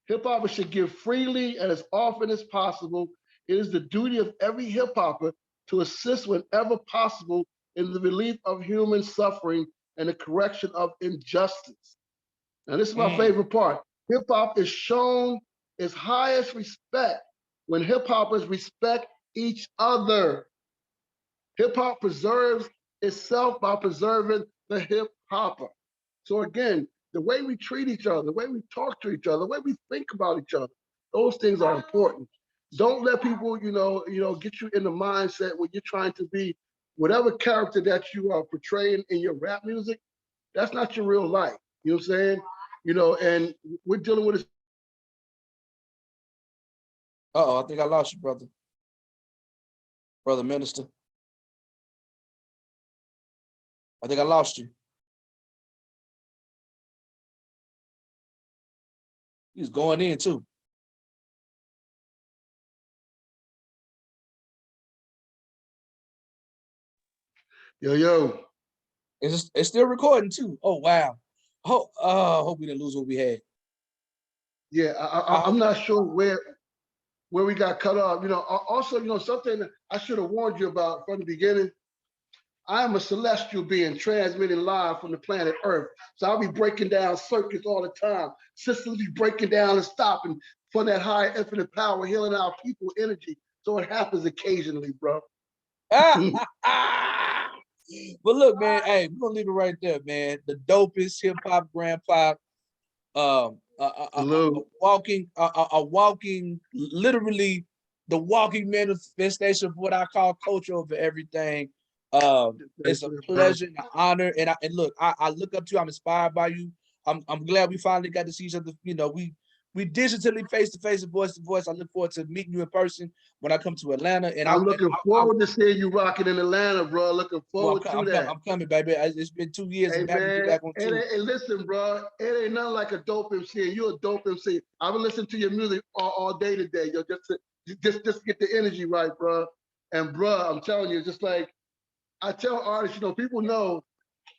Hip hoppers should give freely and as often as possible. It is the duty of every hip hopper to assist whenever possible in the relief of human suffering and the correction of injustice. Now, this is my favorite part. Hip hop is shown its highest respect when hip hoppers respect each other. Hip hop preserves itself by preserving the hip hopper. So again, the way we treat each other, the way we talk to each other, the way we think about each other, those things are important. Don't let people, get you in the mindset where you're trying to be whatever character that you are portraying in your rap music. That's not your real life. You know what I'm saying? And we're dealing with this. I think I lost you, brother. Brother Minister. I think I lost you. He's going in too. Yo. It's still recording too. Oh wow. Hope we didn't lose what we had. Yeah, I'm not sure where we got cut off. Also, something I should have warned you about from the beginning. I am a celestial being transmitting live from the planet Earth. So I'll be breaking down circuits all the time. Systems be breaking down and stopping for that high infinite power, healing our people energy. So it happens occasionally, bro. But look, man, hey, we're gonna leave it right there, man. The dopest hip hop Grandpop, walking, literally the walking manifestation of what I call culture over everything. It's a pleasure and an honor, and look, I look up to you. I'm inspired by you. I'm glad we finally got to see each other. We digitally face to face and voice to voice. I look forward to meeting you in person when I come to Atlanta. And I'm looking forward to seeing you rocking in Atlanta, bro. Looking forward to that. I'm coming, baby. It's been 2 years. Hey, I'm happy to be back on tour. Hey, listen, bro. It ain't nothing like a dope MC. And you're a dope MC. I've been listening to your music all day today, yo. Just to get the energy right, bro. And bro, I'm telling you, just like I tell artists, people know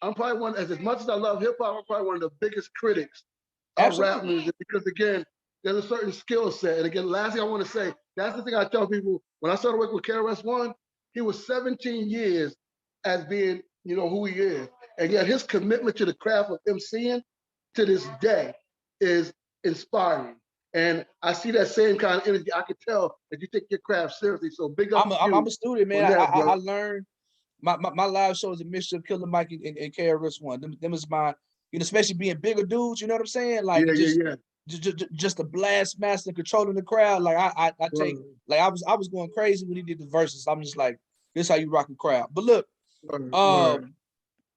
I'm probably one. As much as I love hip hop, I'm probably one of the biggest critics of rap music because again, there's a certain skill set. And again, last thing I want to say, that's the thing I tell people. When I started working with KRS-One, he was 17 years as being, who he is. And yet his commitment to the craft of MCing to this day is inspiring. And I see that same kind of energy. I could tell that you take your craft seriously. So big up. I'm a student, man. I learned my live show is a mixture of Killer Mike and KRS-One. Them is my, especially being bigger dudes, you know what I'm saying? Like just a blast master controlling the crowd. Like I take like I was going crazy when he did the verses. I'm just like, this is how you rock a crowd. But look,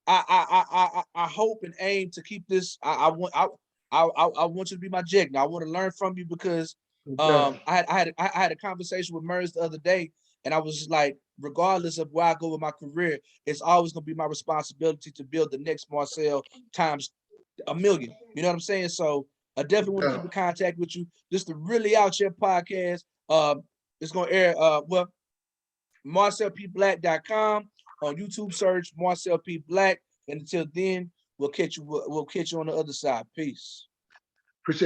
I hope and aim to keep this. I want you to be my jig. Now I want to learn from you because I had a conversation with Merz the other day, and I was like, regardless of where I go with my career, it's always gonna be my responsibility to build the next Marcel times a million. You know what I'm saying? So I definitely want to keep in contact with you. Just the Really Outchea podcast. It's gonna air MarcelPBlack.com. On YouTube, search Marcel P. Black. And until then, we'll catch you on the other side. Peace.